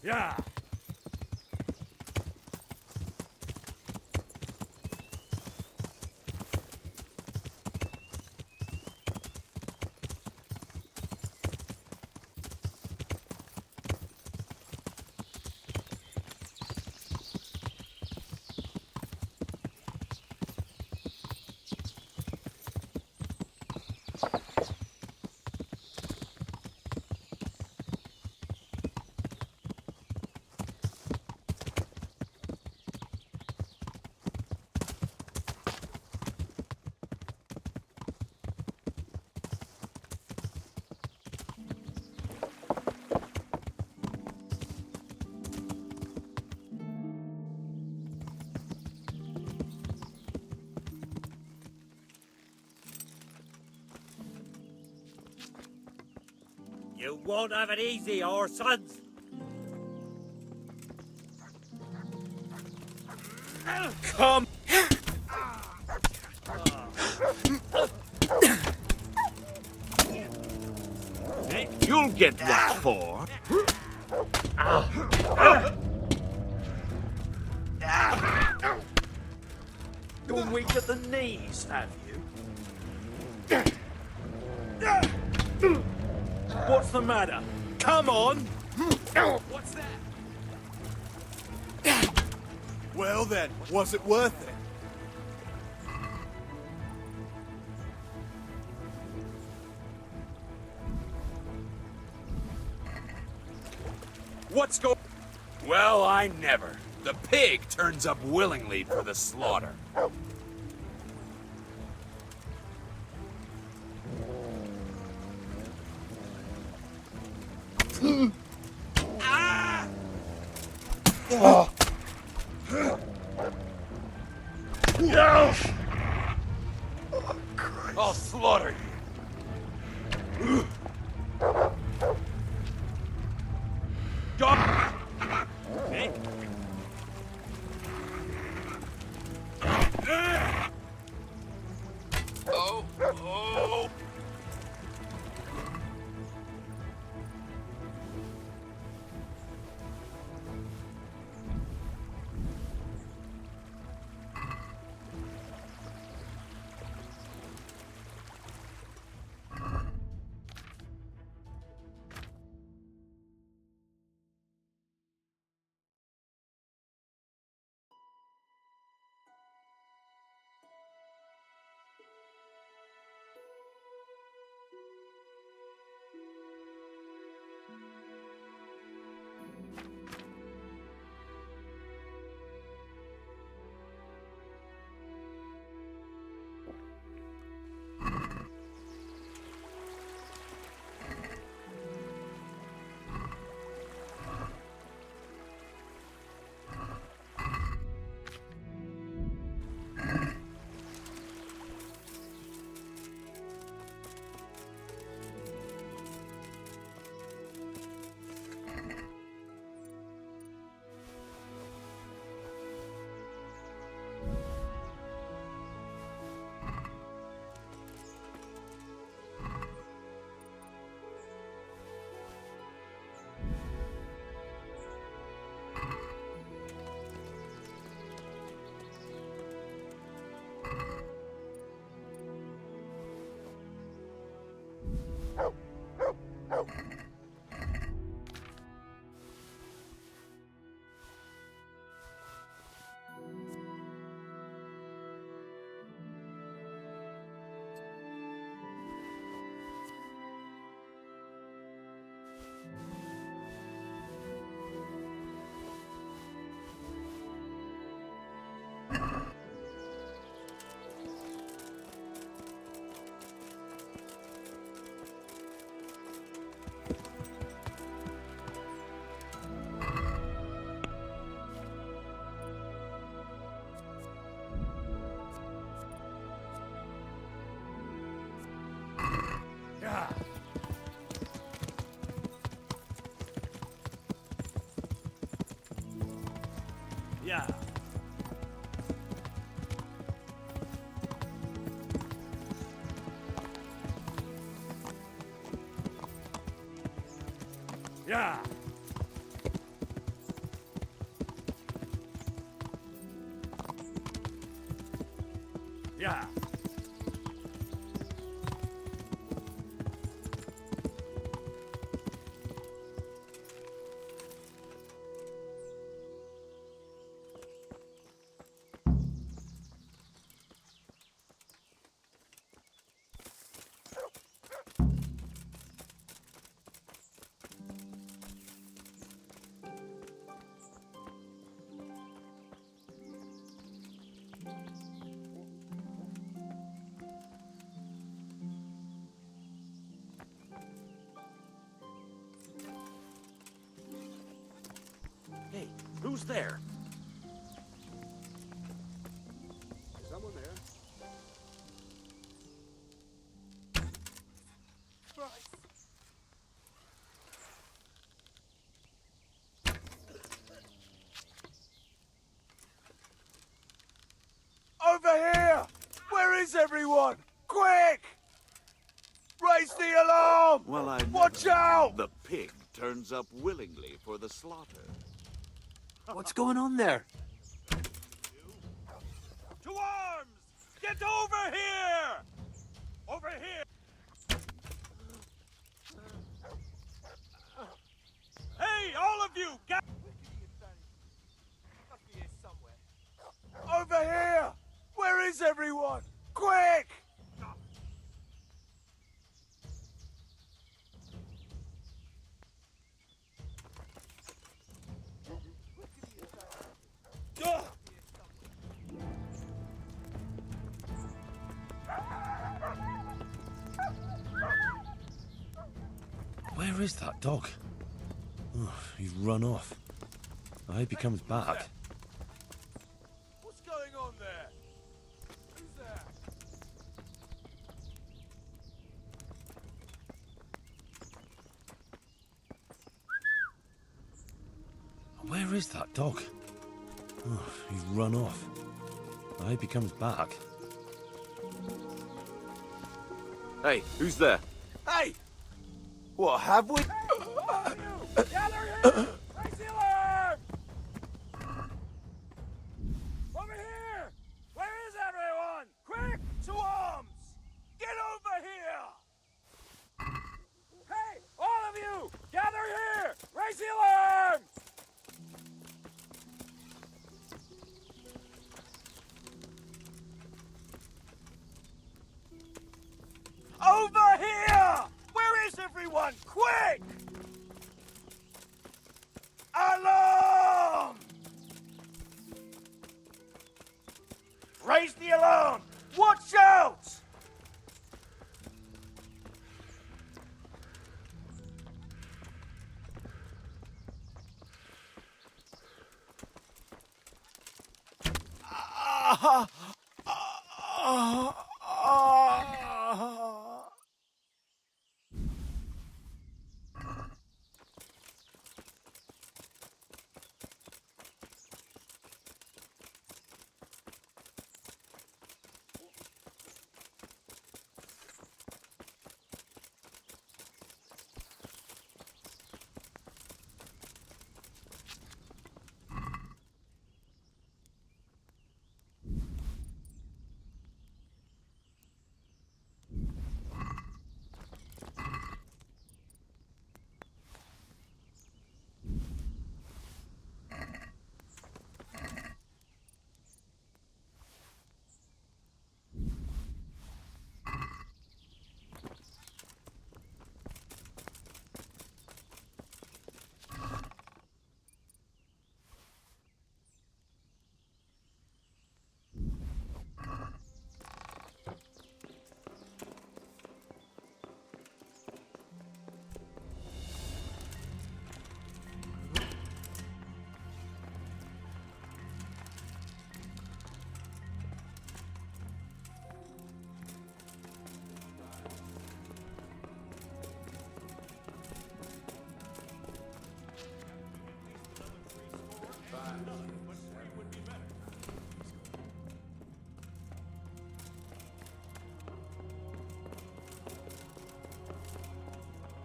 Yeah.
You won't have it easy, our sons! Come!
You'll get what for.
You're weak at the knees, have you? What's the matter? Come on! What's that?
Well then, was it worth it?
What's going? Well, I never. The pig turns up willingly for the slaughter. Oh. No! I'll slaughter you. Dog. Hey. Oh, oh. Yeah. Yeah. Yeah. Yeah. Hey, who's there?
Is someone there?
Over here! Where is everyone? Quick! Raise the alarm!
Well, I
Watch out!
The pig turns up willingly for the slaughter.
What's going on there?
To arms! Get over here! Over here! Hey, all of you! Get...
Over here! Where is everyone? Quick!
Where is that dog?
Oh, he's run off. I hope he comes back.
What's going on there? Who's there?
Where is that dog? Oh, he's run off. I hope he comes back.
Hey, who's there? Hey! What, have we? Gather here! Raise the alarm! Over here! Where is everyone? Quick, to arms! Get over here! Hey, all of you! Gather here! Raise the alarm! Over here! Where is everyone? Quick! Alarm! Raise the alarm! Watch out!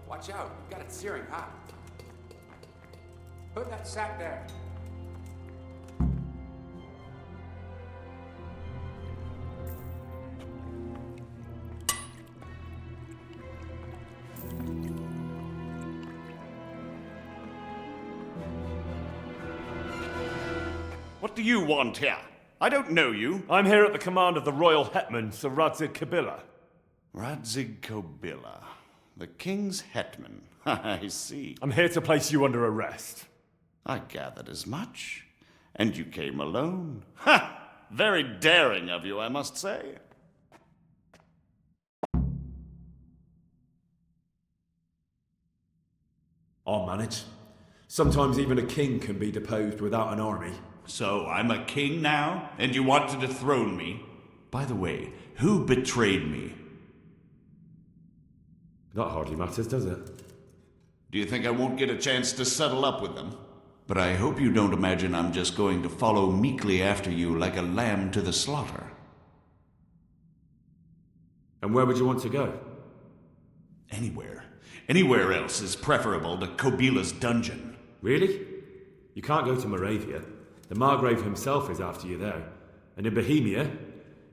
Watch out, you've got it searing hot. Put that sack there.
What do you want here? I don't know you.
I'm here at the command of the royal hetman, Sir Radzig Kobyla.
Radzig Kobyla, the king's hetman. I see.
I'm here to place you under arrest.
I gathered as much. And you came alone. Ha! Very daring of you, I must say.
I'll manage. Sometimes even a king can be deposed without an army.
So I'm a king now, and you want to dethrone me? By the way, who betrayed me?
That hardly matters, does it?
Do you think I won't get a chance to settle up with them? But I hope you don't imagine I'm just going to follow meekly after you like a lamb to the slaughter.
And where would you want to go?
Anywhere. Anywhere else is preferable to Kobyla's dungeon.
Really? You can't go to Moravia. The Margrave himself is after you there. And in Bohemia,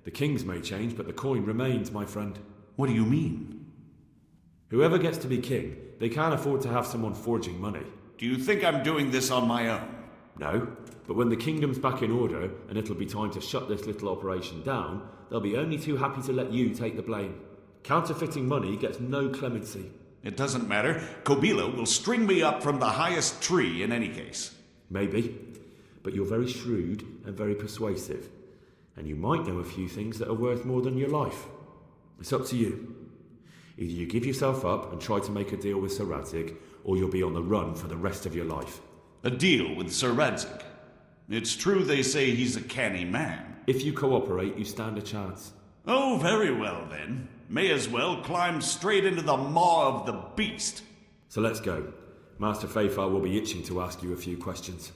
the kings may change, but the coin remains, my friend.
What do you mean?
Whoever gets to be king, they can't afford to have someone forging money.
Do you think I'm doing this on my own?
No, but when the kingdom's back in order, and it'll be time to shut this little operation down, they'll be only too happy to let you take the blame. Counterfeiting money gets no clemency.
It doesn't matter. Kobyla will string me up from the highest tree in any case.
Maybe, but you're very shrewd and very persuasive, and you might know a few things that are worth more than your life. It's up to you. Either you give yourself up and try to make a deal with Sir Radzig, or you'll be on the run for the rest of your life.
A deal with Sir Radzig? It's true they say he's a canny man.
If you cooperate, you stand a chance.
Oh, very well then. May as well climb straight into the maw of the beast.
So let's go. Master Fafar will be itching to ask you a few questions.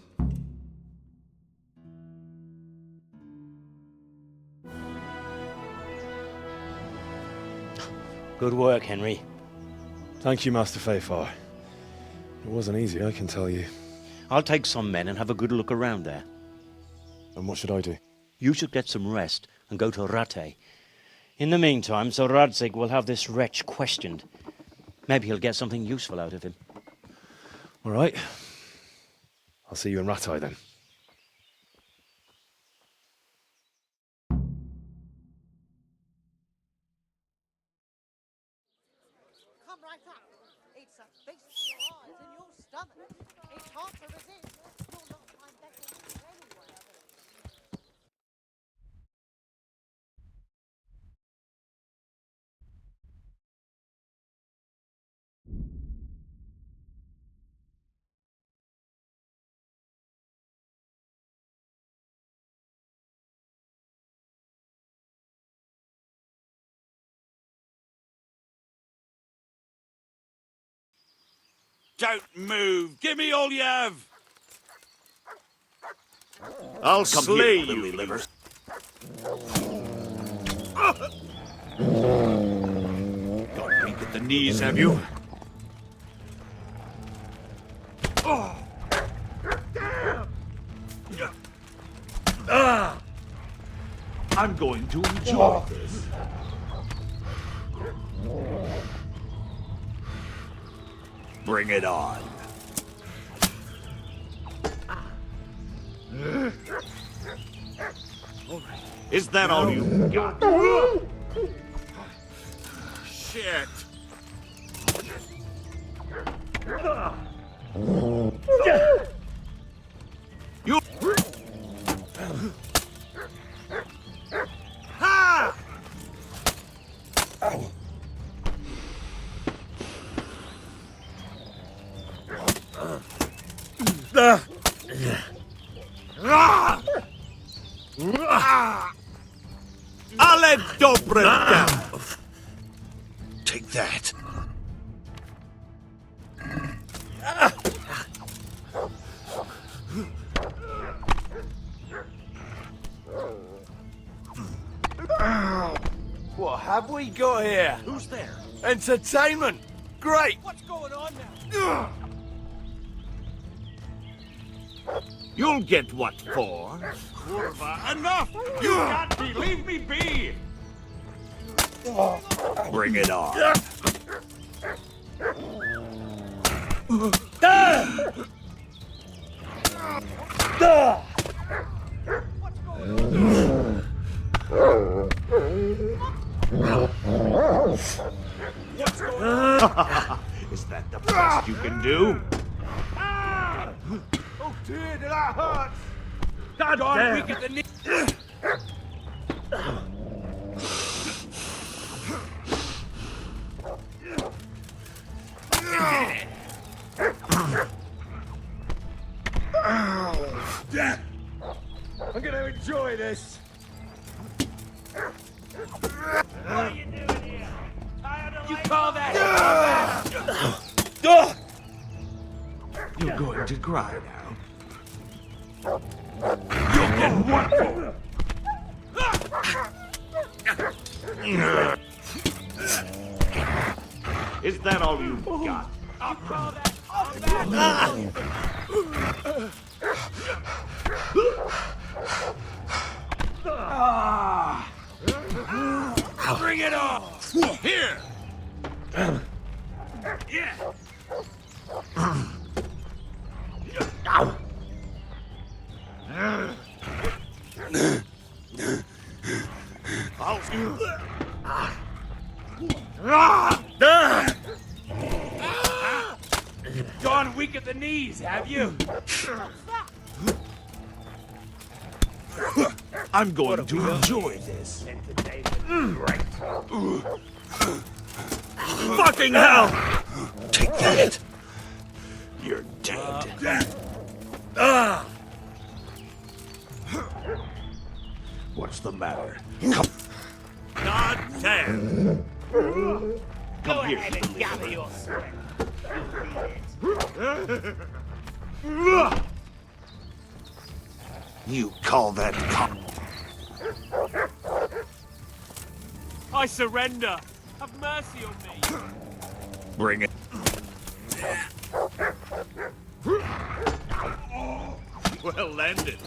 Good work, Henry.
Thank you, Master Fafar. It wasn't easy, I can tell you.
I'll take some men and have a good look around there.
And what should I do?
You should get some rest and go to Rattay. In the meantime, Sir Radzig will have this wretch questioned. Maybe he'll get something useful out of him.
All right. I'll see you in Rattay then.
Come right up. It's a feast for your eyes and your stomach. It's hard to resist. You'll not find better food anywhere.
Don't move! Give me all you have!
I'll
Come
slay
here,
you,
liver.
Got weak at the knees, have you? I'm going to enjoy this. Bring it on. Is that all you got? Shit. You. Ha! Ale dobre down. Take that.
What have we got here?
Who's there?
Entertainment! Great!
What's going on now?
You'll get what for.
Kurva, enough! You got me! Leave me be!
Bring it on.
What's going on?
Is that the best you can do?
Oh dear, that hurts!
God
Darn
damn.
weak at the knee!
I'm gonna enjoy this.
What are you doing here? Tired of you call that?
You're going to cry now. You'll get what for? Is that all you've got?
I'll call that off back! Bring it on!
Here!
Yeah! Gone weak at the knees, have you?
I'm going to enjoy this.
Entertainment. Great.
Fucking hell! Take that! You're dead. Ah! What's the matter? Come. God damn!
Go ahead and gather your strength.
You call that
I surrender. Have mercy on me.
Bring it. Well landed.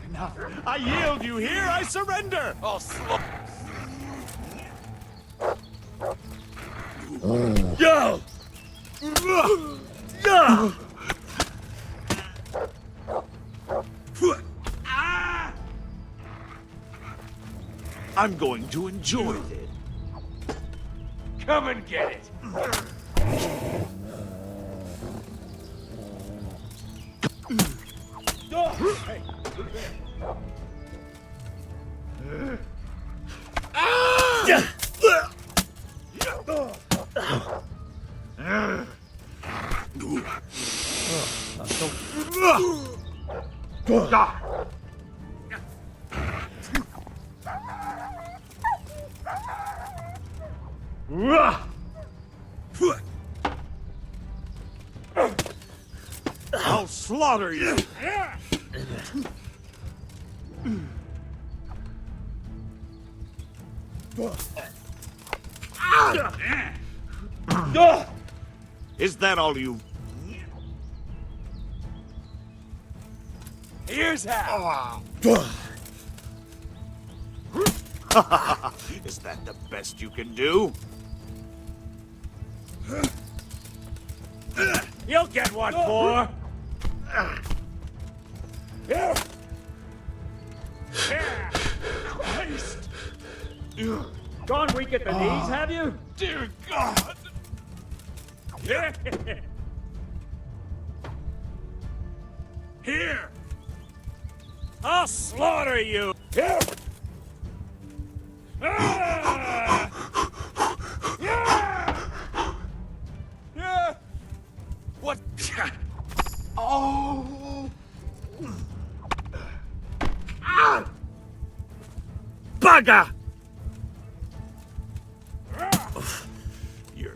Enough. I yield. You hear? I surrender.
Oh,
Go!
Go! I'm going to enjoy this.
Come and get it.
I'll slaughter you. Is that all you?
Here's how.
Is that the best you can do?
You'll get what for.
Christ!
Gone weak at the knees, have you?
Dear God!
Here! I'll slaughter you! Here! Ah! Yeah! Yeah!
What? Oh! Ah!
Bugger!
You're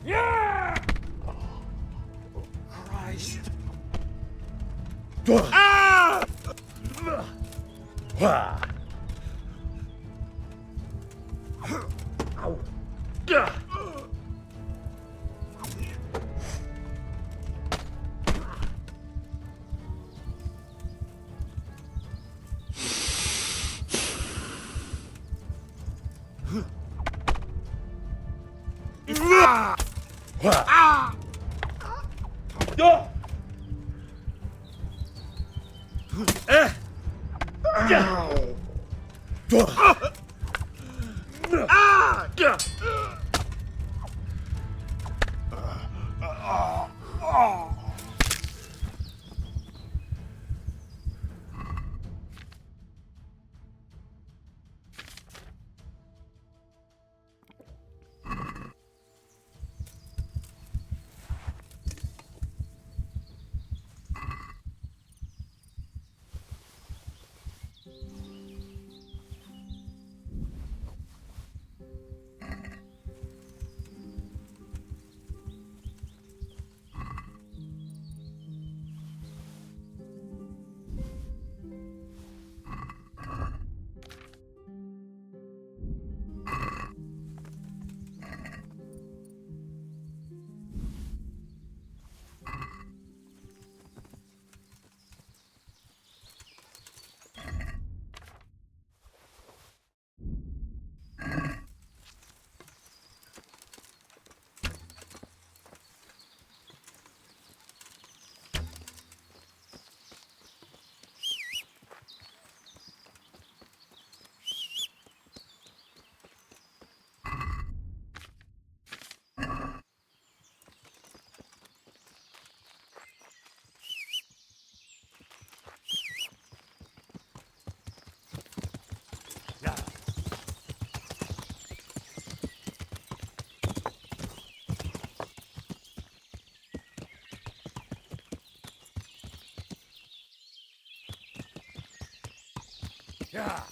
Yeah!
Christ!
Ah!
Yeah.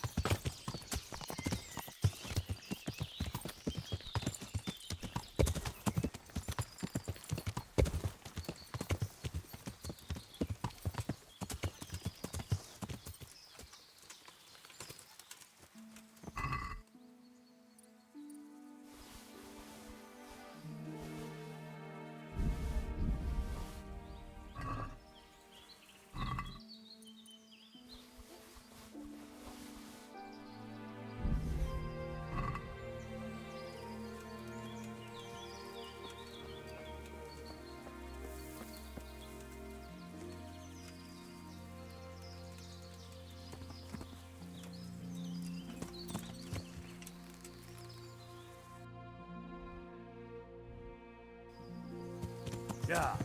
Yeah.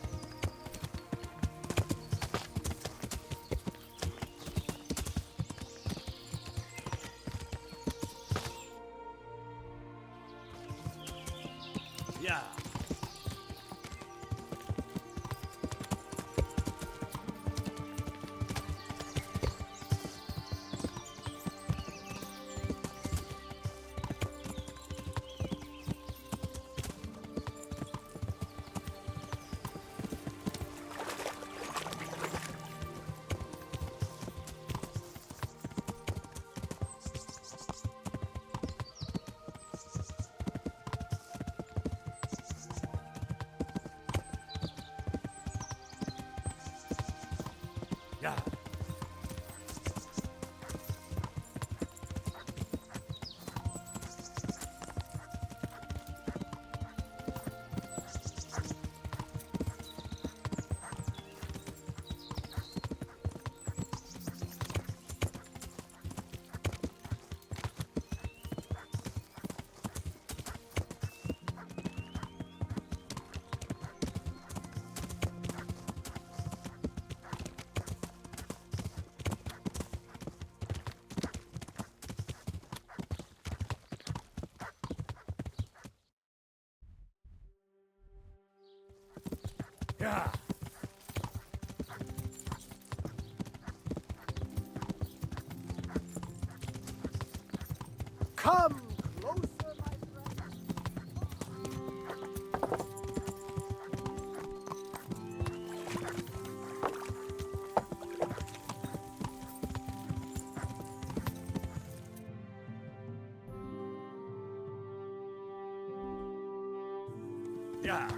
Yeah. Yeah. Yeah.
Come closer, my friend.
Yeah.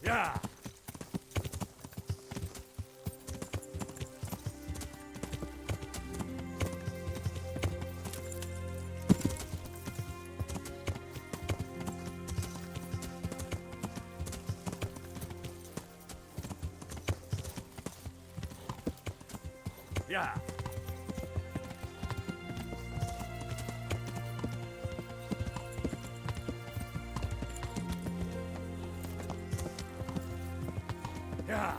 Yeah. Yeah. Yeah.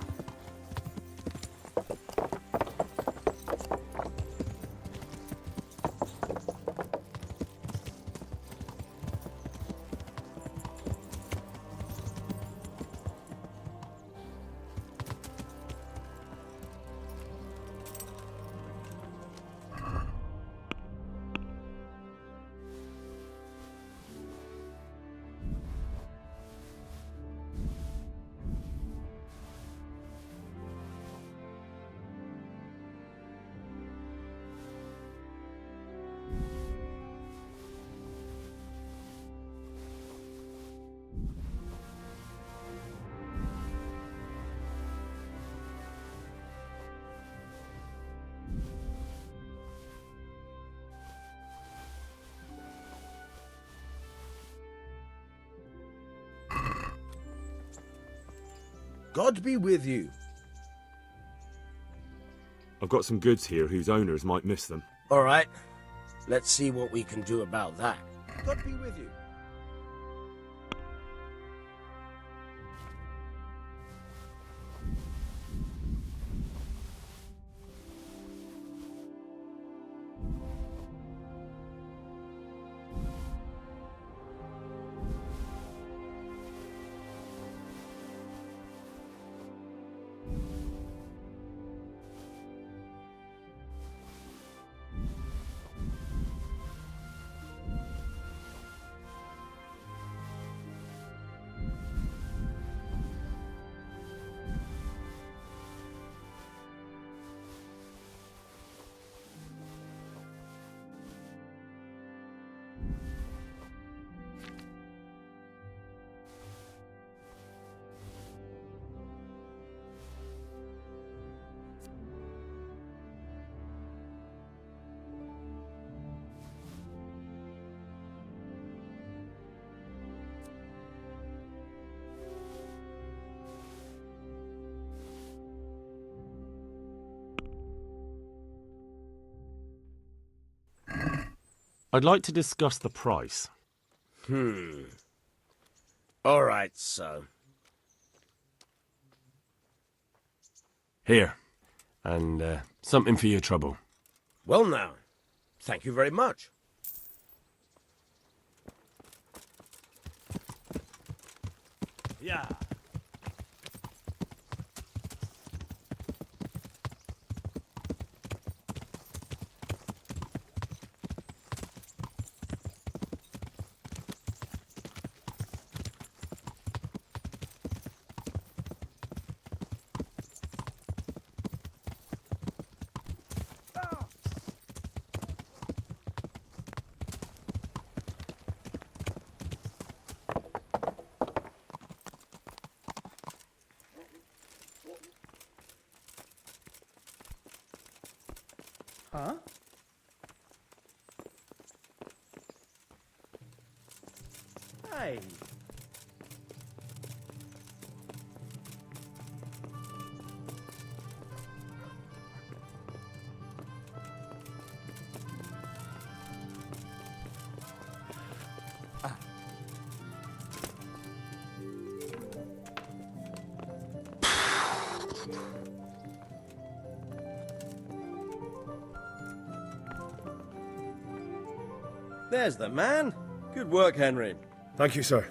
God be with you.
I've got some goods here whose owners might miss them.
All right. Let's see what we can do about that.
God be with you.
I'd like to discuss the price.
All right, so.
Here. And something for your trouble.
Well now, thank you very much.
Yeah.
Huh? Hey.
There's the man. Good work, Henry.
Thank you, sir.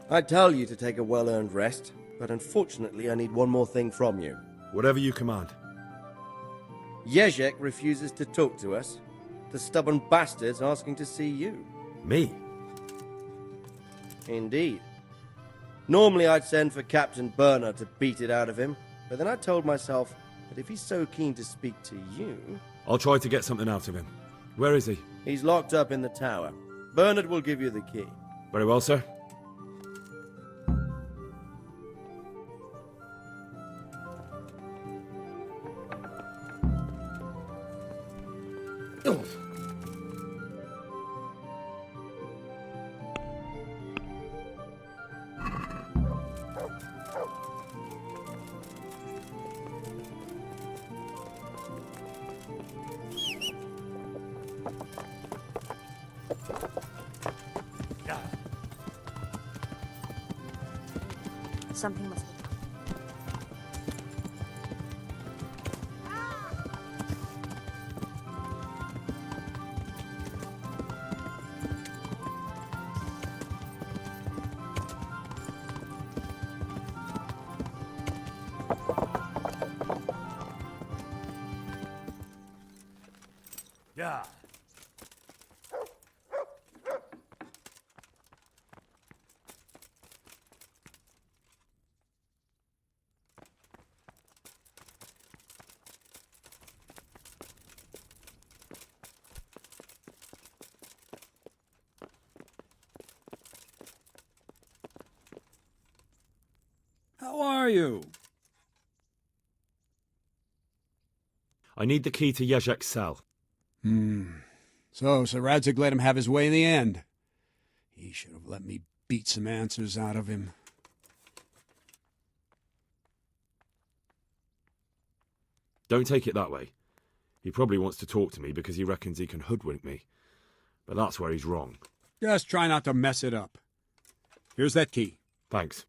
I tell you to take a well-earned rest, but unfortunately I need one more thing from you.
Whatever you command.
Jezek refuses to talk to us. The stubborn bastard's asking to see you.
Me?
Indeed. Normally I'd send for Captain Bernard to beat it out of him, but then I told myself that if he's so keen to speak to you...
I'll try to get something out of him. Where is he?
He's locked up in the tower. Bernard will give you the key.
Very well, sir.
Something must be.
Yeah.
How are you?
I need the key to Jezek's cell.
So Sir Radzig let him have his way in the end. He should have let me beat some answers out of him.
Don't take it that way. He probably wants to talk to me because he reckons he can hoodwink me. but that's where he's wrong.
Just try not to mess it up. Here's that key.
Thanks.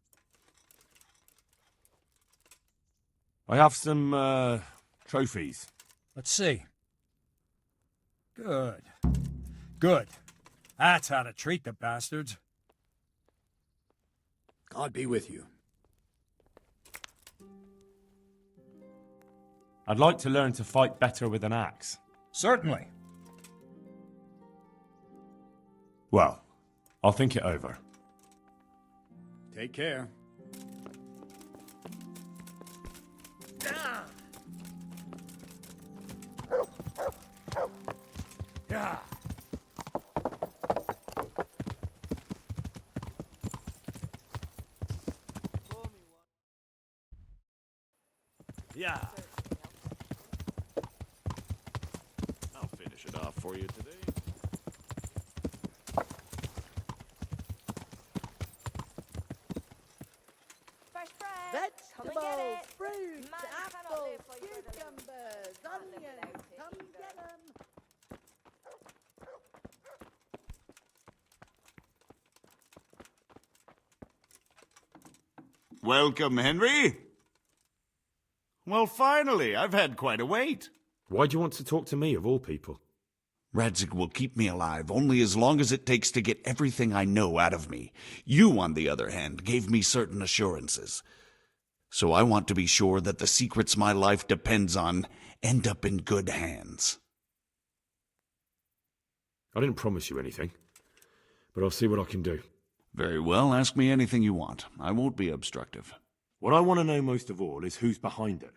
I have some, trophies.
Let's see. Good. Good. That's how to treat the bastards.
God be with you.
I'd like to learn to fight better with an axe.
Certainly.
Well, I'll think it over.
Take care.
Yeah.
Yeah.
I'll finish it off for you today.
Vegetables, fruits, apples, cucumbers, onions, come get 'em.
Welcome, Henry. Well, finally, I've had quite a wait.
Why do you want to talk to me, of all people?
Radzig will keep me alive only as long as it takes to get everything I know out of me. You, on the other hand, gave me certain assurances. So I want to be sure that the secrets my life depends on end up in good hands.
I didn't promise you anything, but I'll see what I can do.
Very well, ask me anything you want. I won't be obstructive.
What I want to know most of all is who's behind it.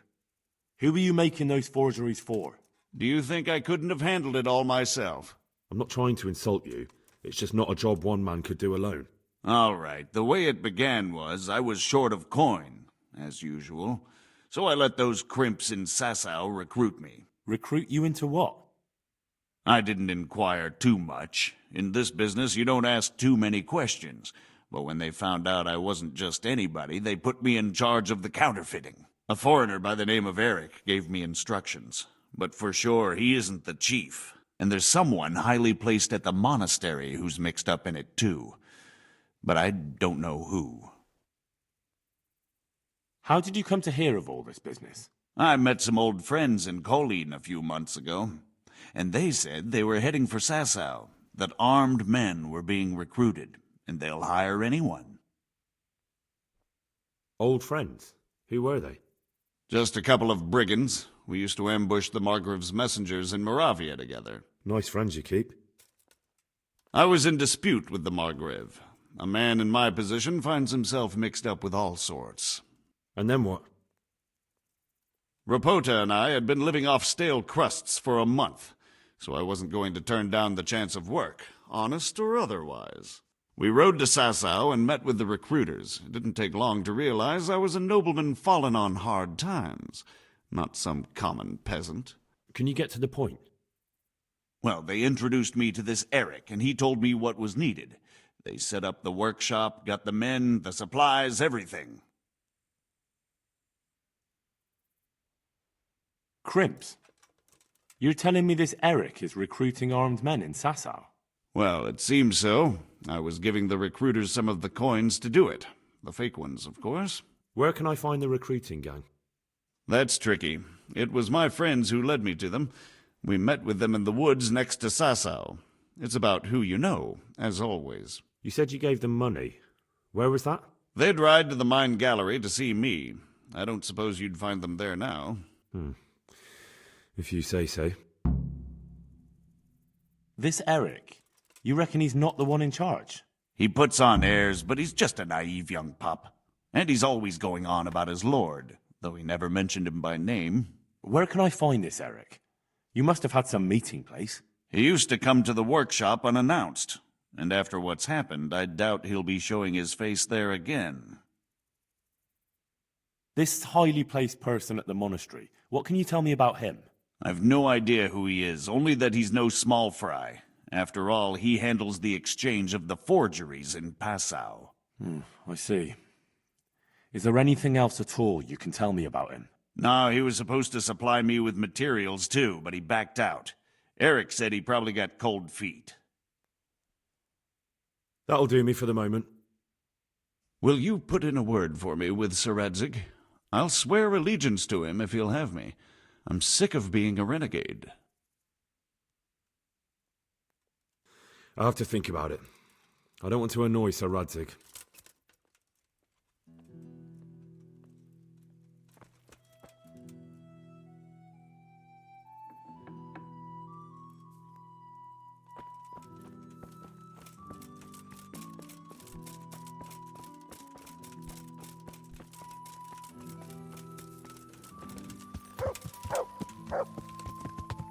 Who are you making those forgeries for?
Do you think I couldn't have handled it all myself?
I'm not trying to insult you. It's just not a job one man could do alone.
All right, the way it began was I was short of coin, as usual. So I let those crimps in Sasau recruit me.
Recruit you into what?
I didn't inquire too much. In this business, you don't ask too many questions. But when they found out I wasn't just anybody, they put me in charge of the counterfeiting. A foreigner by the name of Eric gave me instructions. But for sure, he isn't the chief. And there's someone highly placed at the monastery who's mixed up in it too. But I don't know who.
How did you come to hear of all this business?
I met some old friends in Colleen a few months ago. And they said they were heading for Sasau, that armed men were being recruited, and they'll hire anyone.
Old friends? Who were they?
Just a couple of brigands. We used to ambush the Margrave's messengers in Moravia together.
Nice friends you keep.
I was in dispute with the Margrave. A man in my position finds himself mixed up with all sorts.
And then what?
Rapota and I had been living off stale crusts for a month, so I wasn't going to turn down the chance of work, honest or otherwise. We rode to Sasau and met with the recruiters. It didn't take long to realize I was a nobleman fallen on hard times, not some common peasant.
Can you get to the point?
Well, they introduced me to this Eric, and he told me what was needed. They set up the workshop, got the men, the supplies, everything.
Crimps? You're telling me this Eric is recruiting armed men in Sasau?
Well, it seems so. I was giving the recruiters some of the coins to do it. The fake ones, of course.
Where can I find the recruiting gang?
That's tricky. It was my friends who led me to them. We met with them in the woods next to Sasau. It's about who you know, as always.
You said you gave them money. Where was that?
They'd ride to the mine gallery to see me. I don't suppose you'd find them there now.
If you say so.
This Eric, you reckon he's not the one in charge?
He puts on airs, but he's just a naive young pup. And he's always going on about his lord, though he never mentioned him by name.
Where can I find this Eric? You must have had some meeting place.
He used to come to the workshop unannounced, and after what's happened, I doubt he'll be showing his face there again.
This highly placed person at the monastery, what can you tell me about him?
I've no idea who he is, only that he's no small fry. After all, he handles the exchange of the forgeries in Passau.
I see. Is there anything else at all you can tell me about him?
No, he was supposed to supply me with materials too, but he backed out. Eric said he probably got cold feet.
That'll do me for the moment.
Will you put in a word for me with Sir Radzig? I'll swear allegiance to him if he'll have me. I'm sick of being a renegade.
I'll have to think about it. I don't want to annoy Sir Radzig.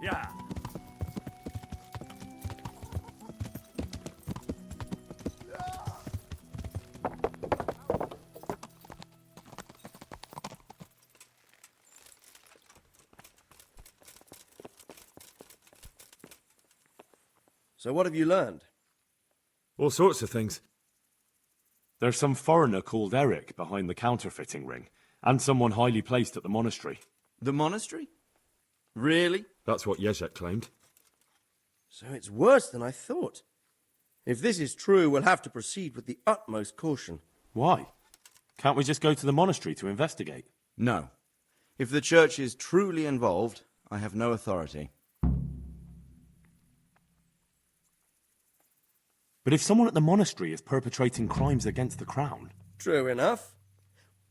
Yeah.
So what have you learned?
All sorts of things.
There's some foreigner called Eric behind the counterfeiting ring, and someone highly placed at the monastery.
The monastery? Really?
That's what Jezek claimed.
So it's worse than I thought. If this is true, we'll have to proceed with the utmost caution.
Why? Can't we just go to the monastery to investigate?
No. If the church is truly involved, I have no authority.
But if someone at the monastery is perpetrating crimes against the crown...
True enough.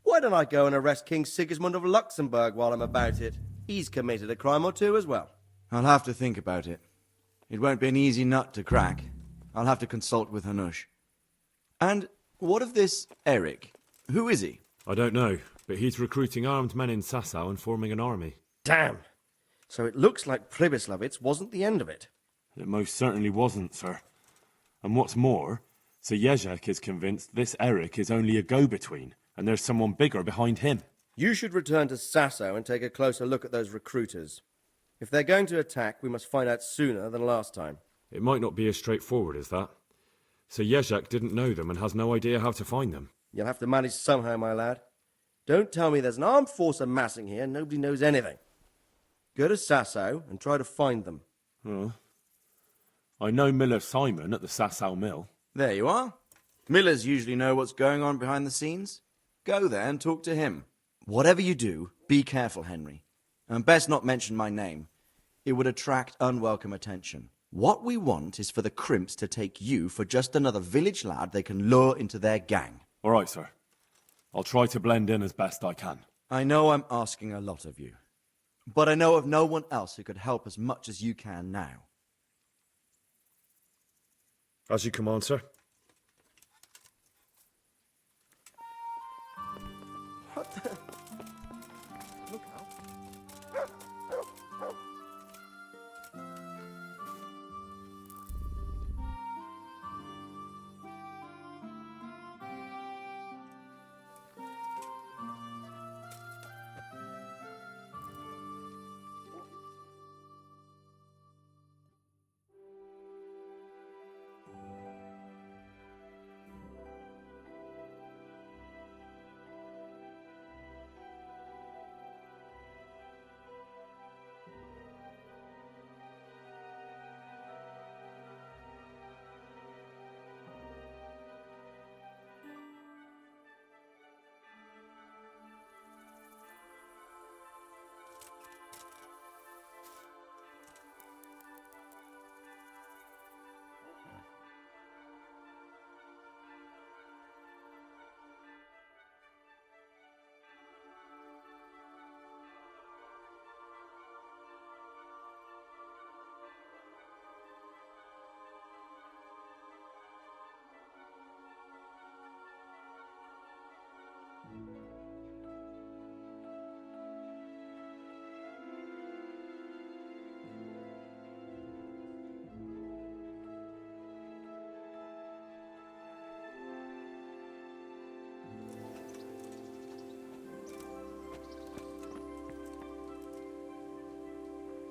Why don't I go and arrest King Sigismund of Luxembourg while I'm about it? He's committed a crime or two as well.
I'll have to think about it. It won't be an easy nut to crack. I'll have to consult with Hanush. And what of this Eric? Who is he?
I don't know, but he's recruiting armed men in Sasau and forming an army.
Damn. So it looks like Pribyslavitz wasn't the end of it.
It most certainly wasn't, sir. And what's more, Sir Jezek is convinced this Eric is only a go-between, and there's someone bigger behind him.
You should return to Sasau and take a closer look at those recruiters. If they're going to attack, we must find out sooner than last time.
It might not be as straightforward as that. Sir Jezek didn't know them and has no idea how to find them.
You'll have to manage somehow, my lad. Don't tell me there's an armed force amassing here and nobody knows anything. Go to Sasau and try to find them.
Oh. I know Miller Simon at the Sasau mill.
There you are. Millers usually know what's going on behind the scenes. Go there and talk to him. Whatever you do, be careful, Henry. And best not mention my name. It would attract unwelcome attention. What we want is for the crimps to take you for just another village lad they can lure into their gang.
All right, sir. I'll try to blend in as best I can.
I know I'm asking a lot of you. But I know of no one else who could help as much as you can now.
As you command, sir.
What the... Look out.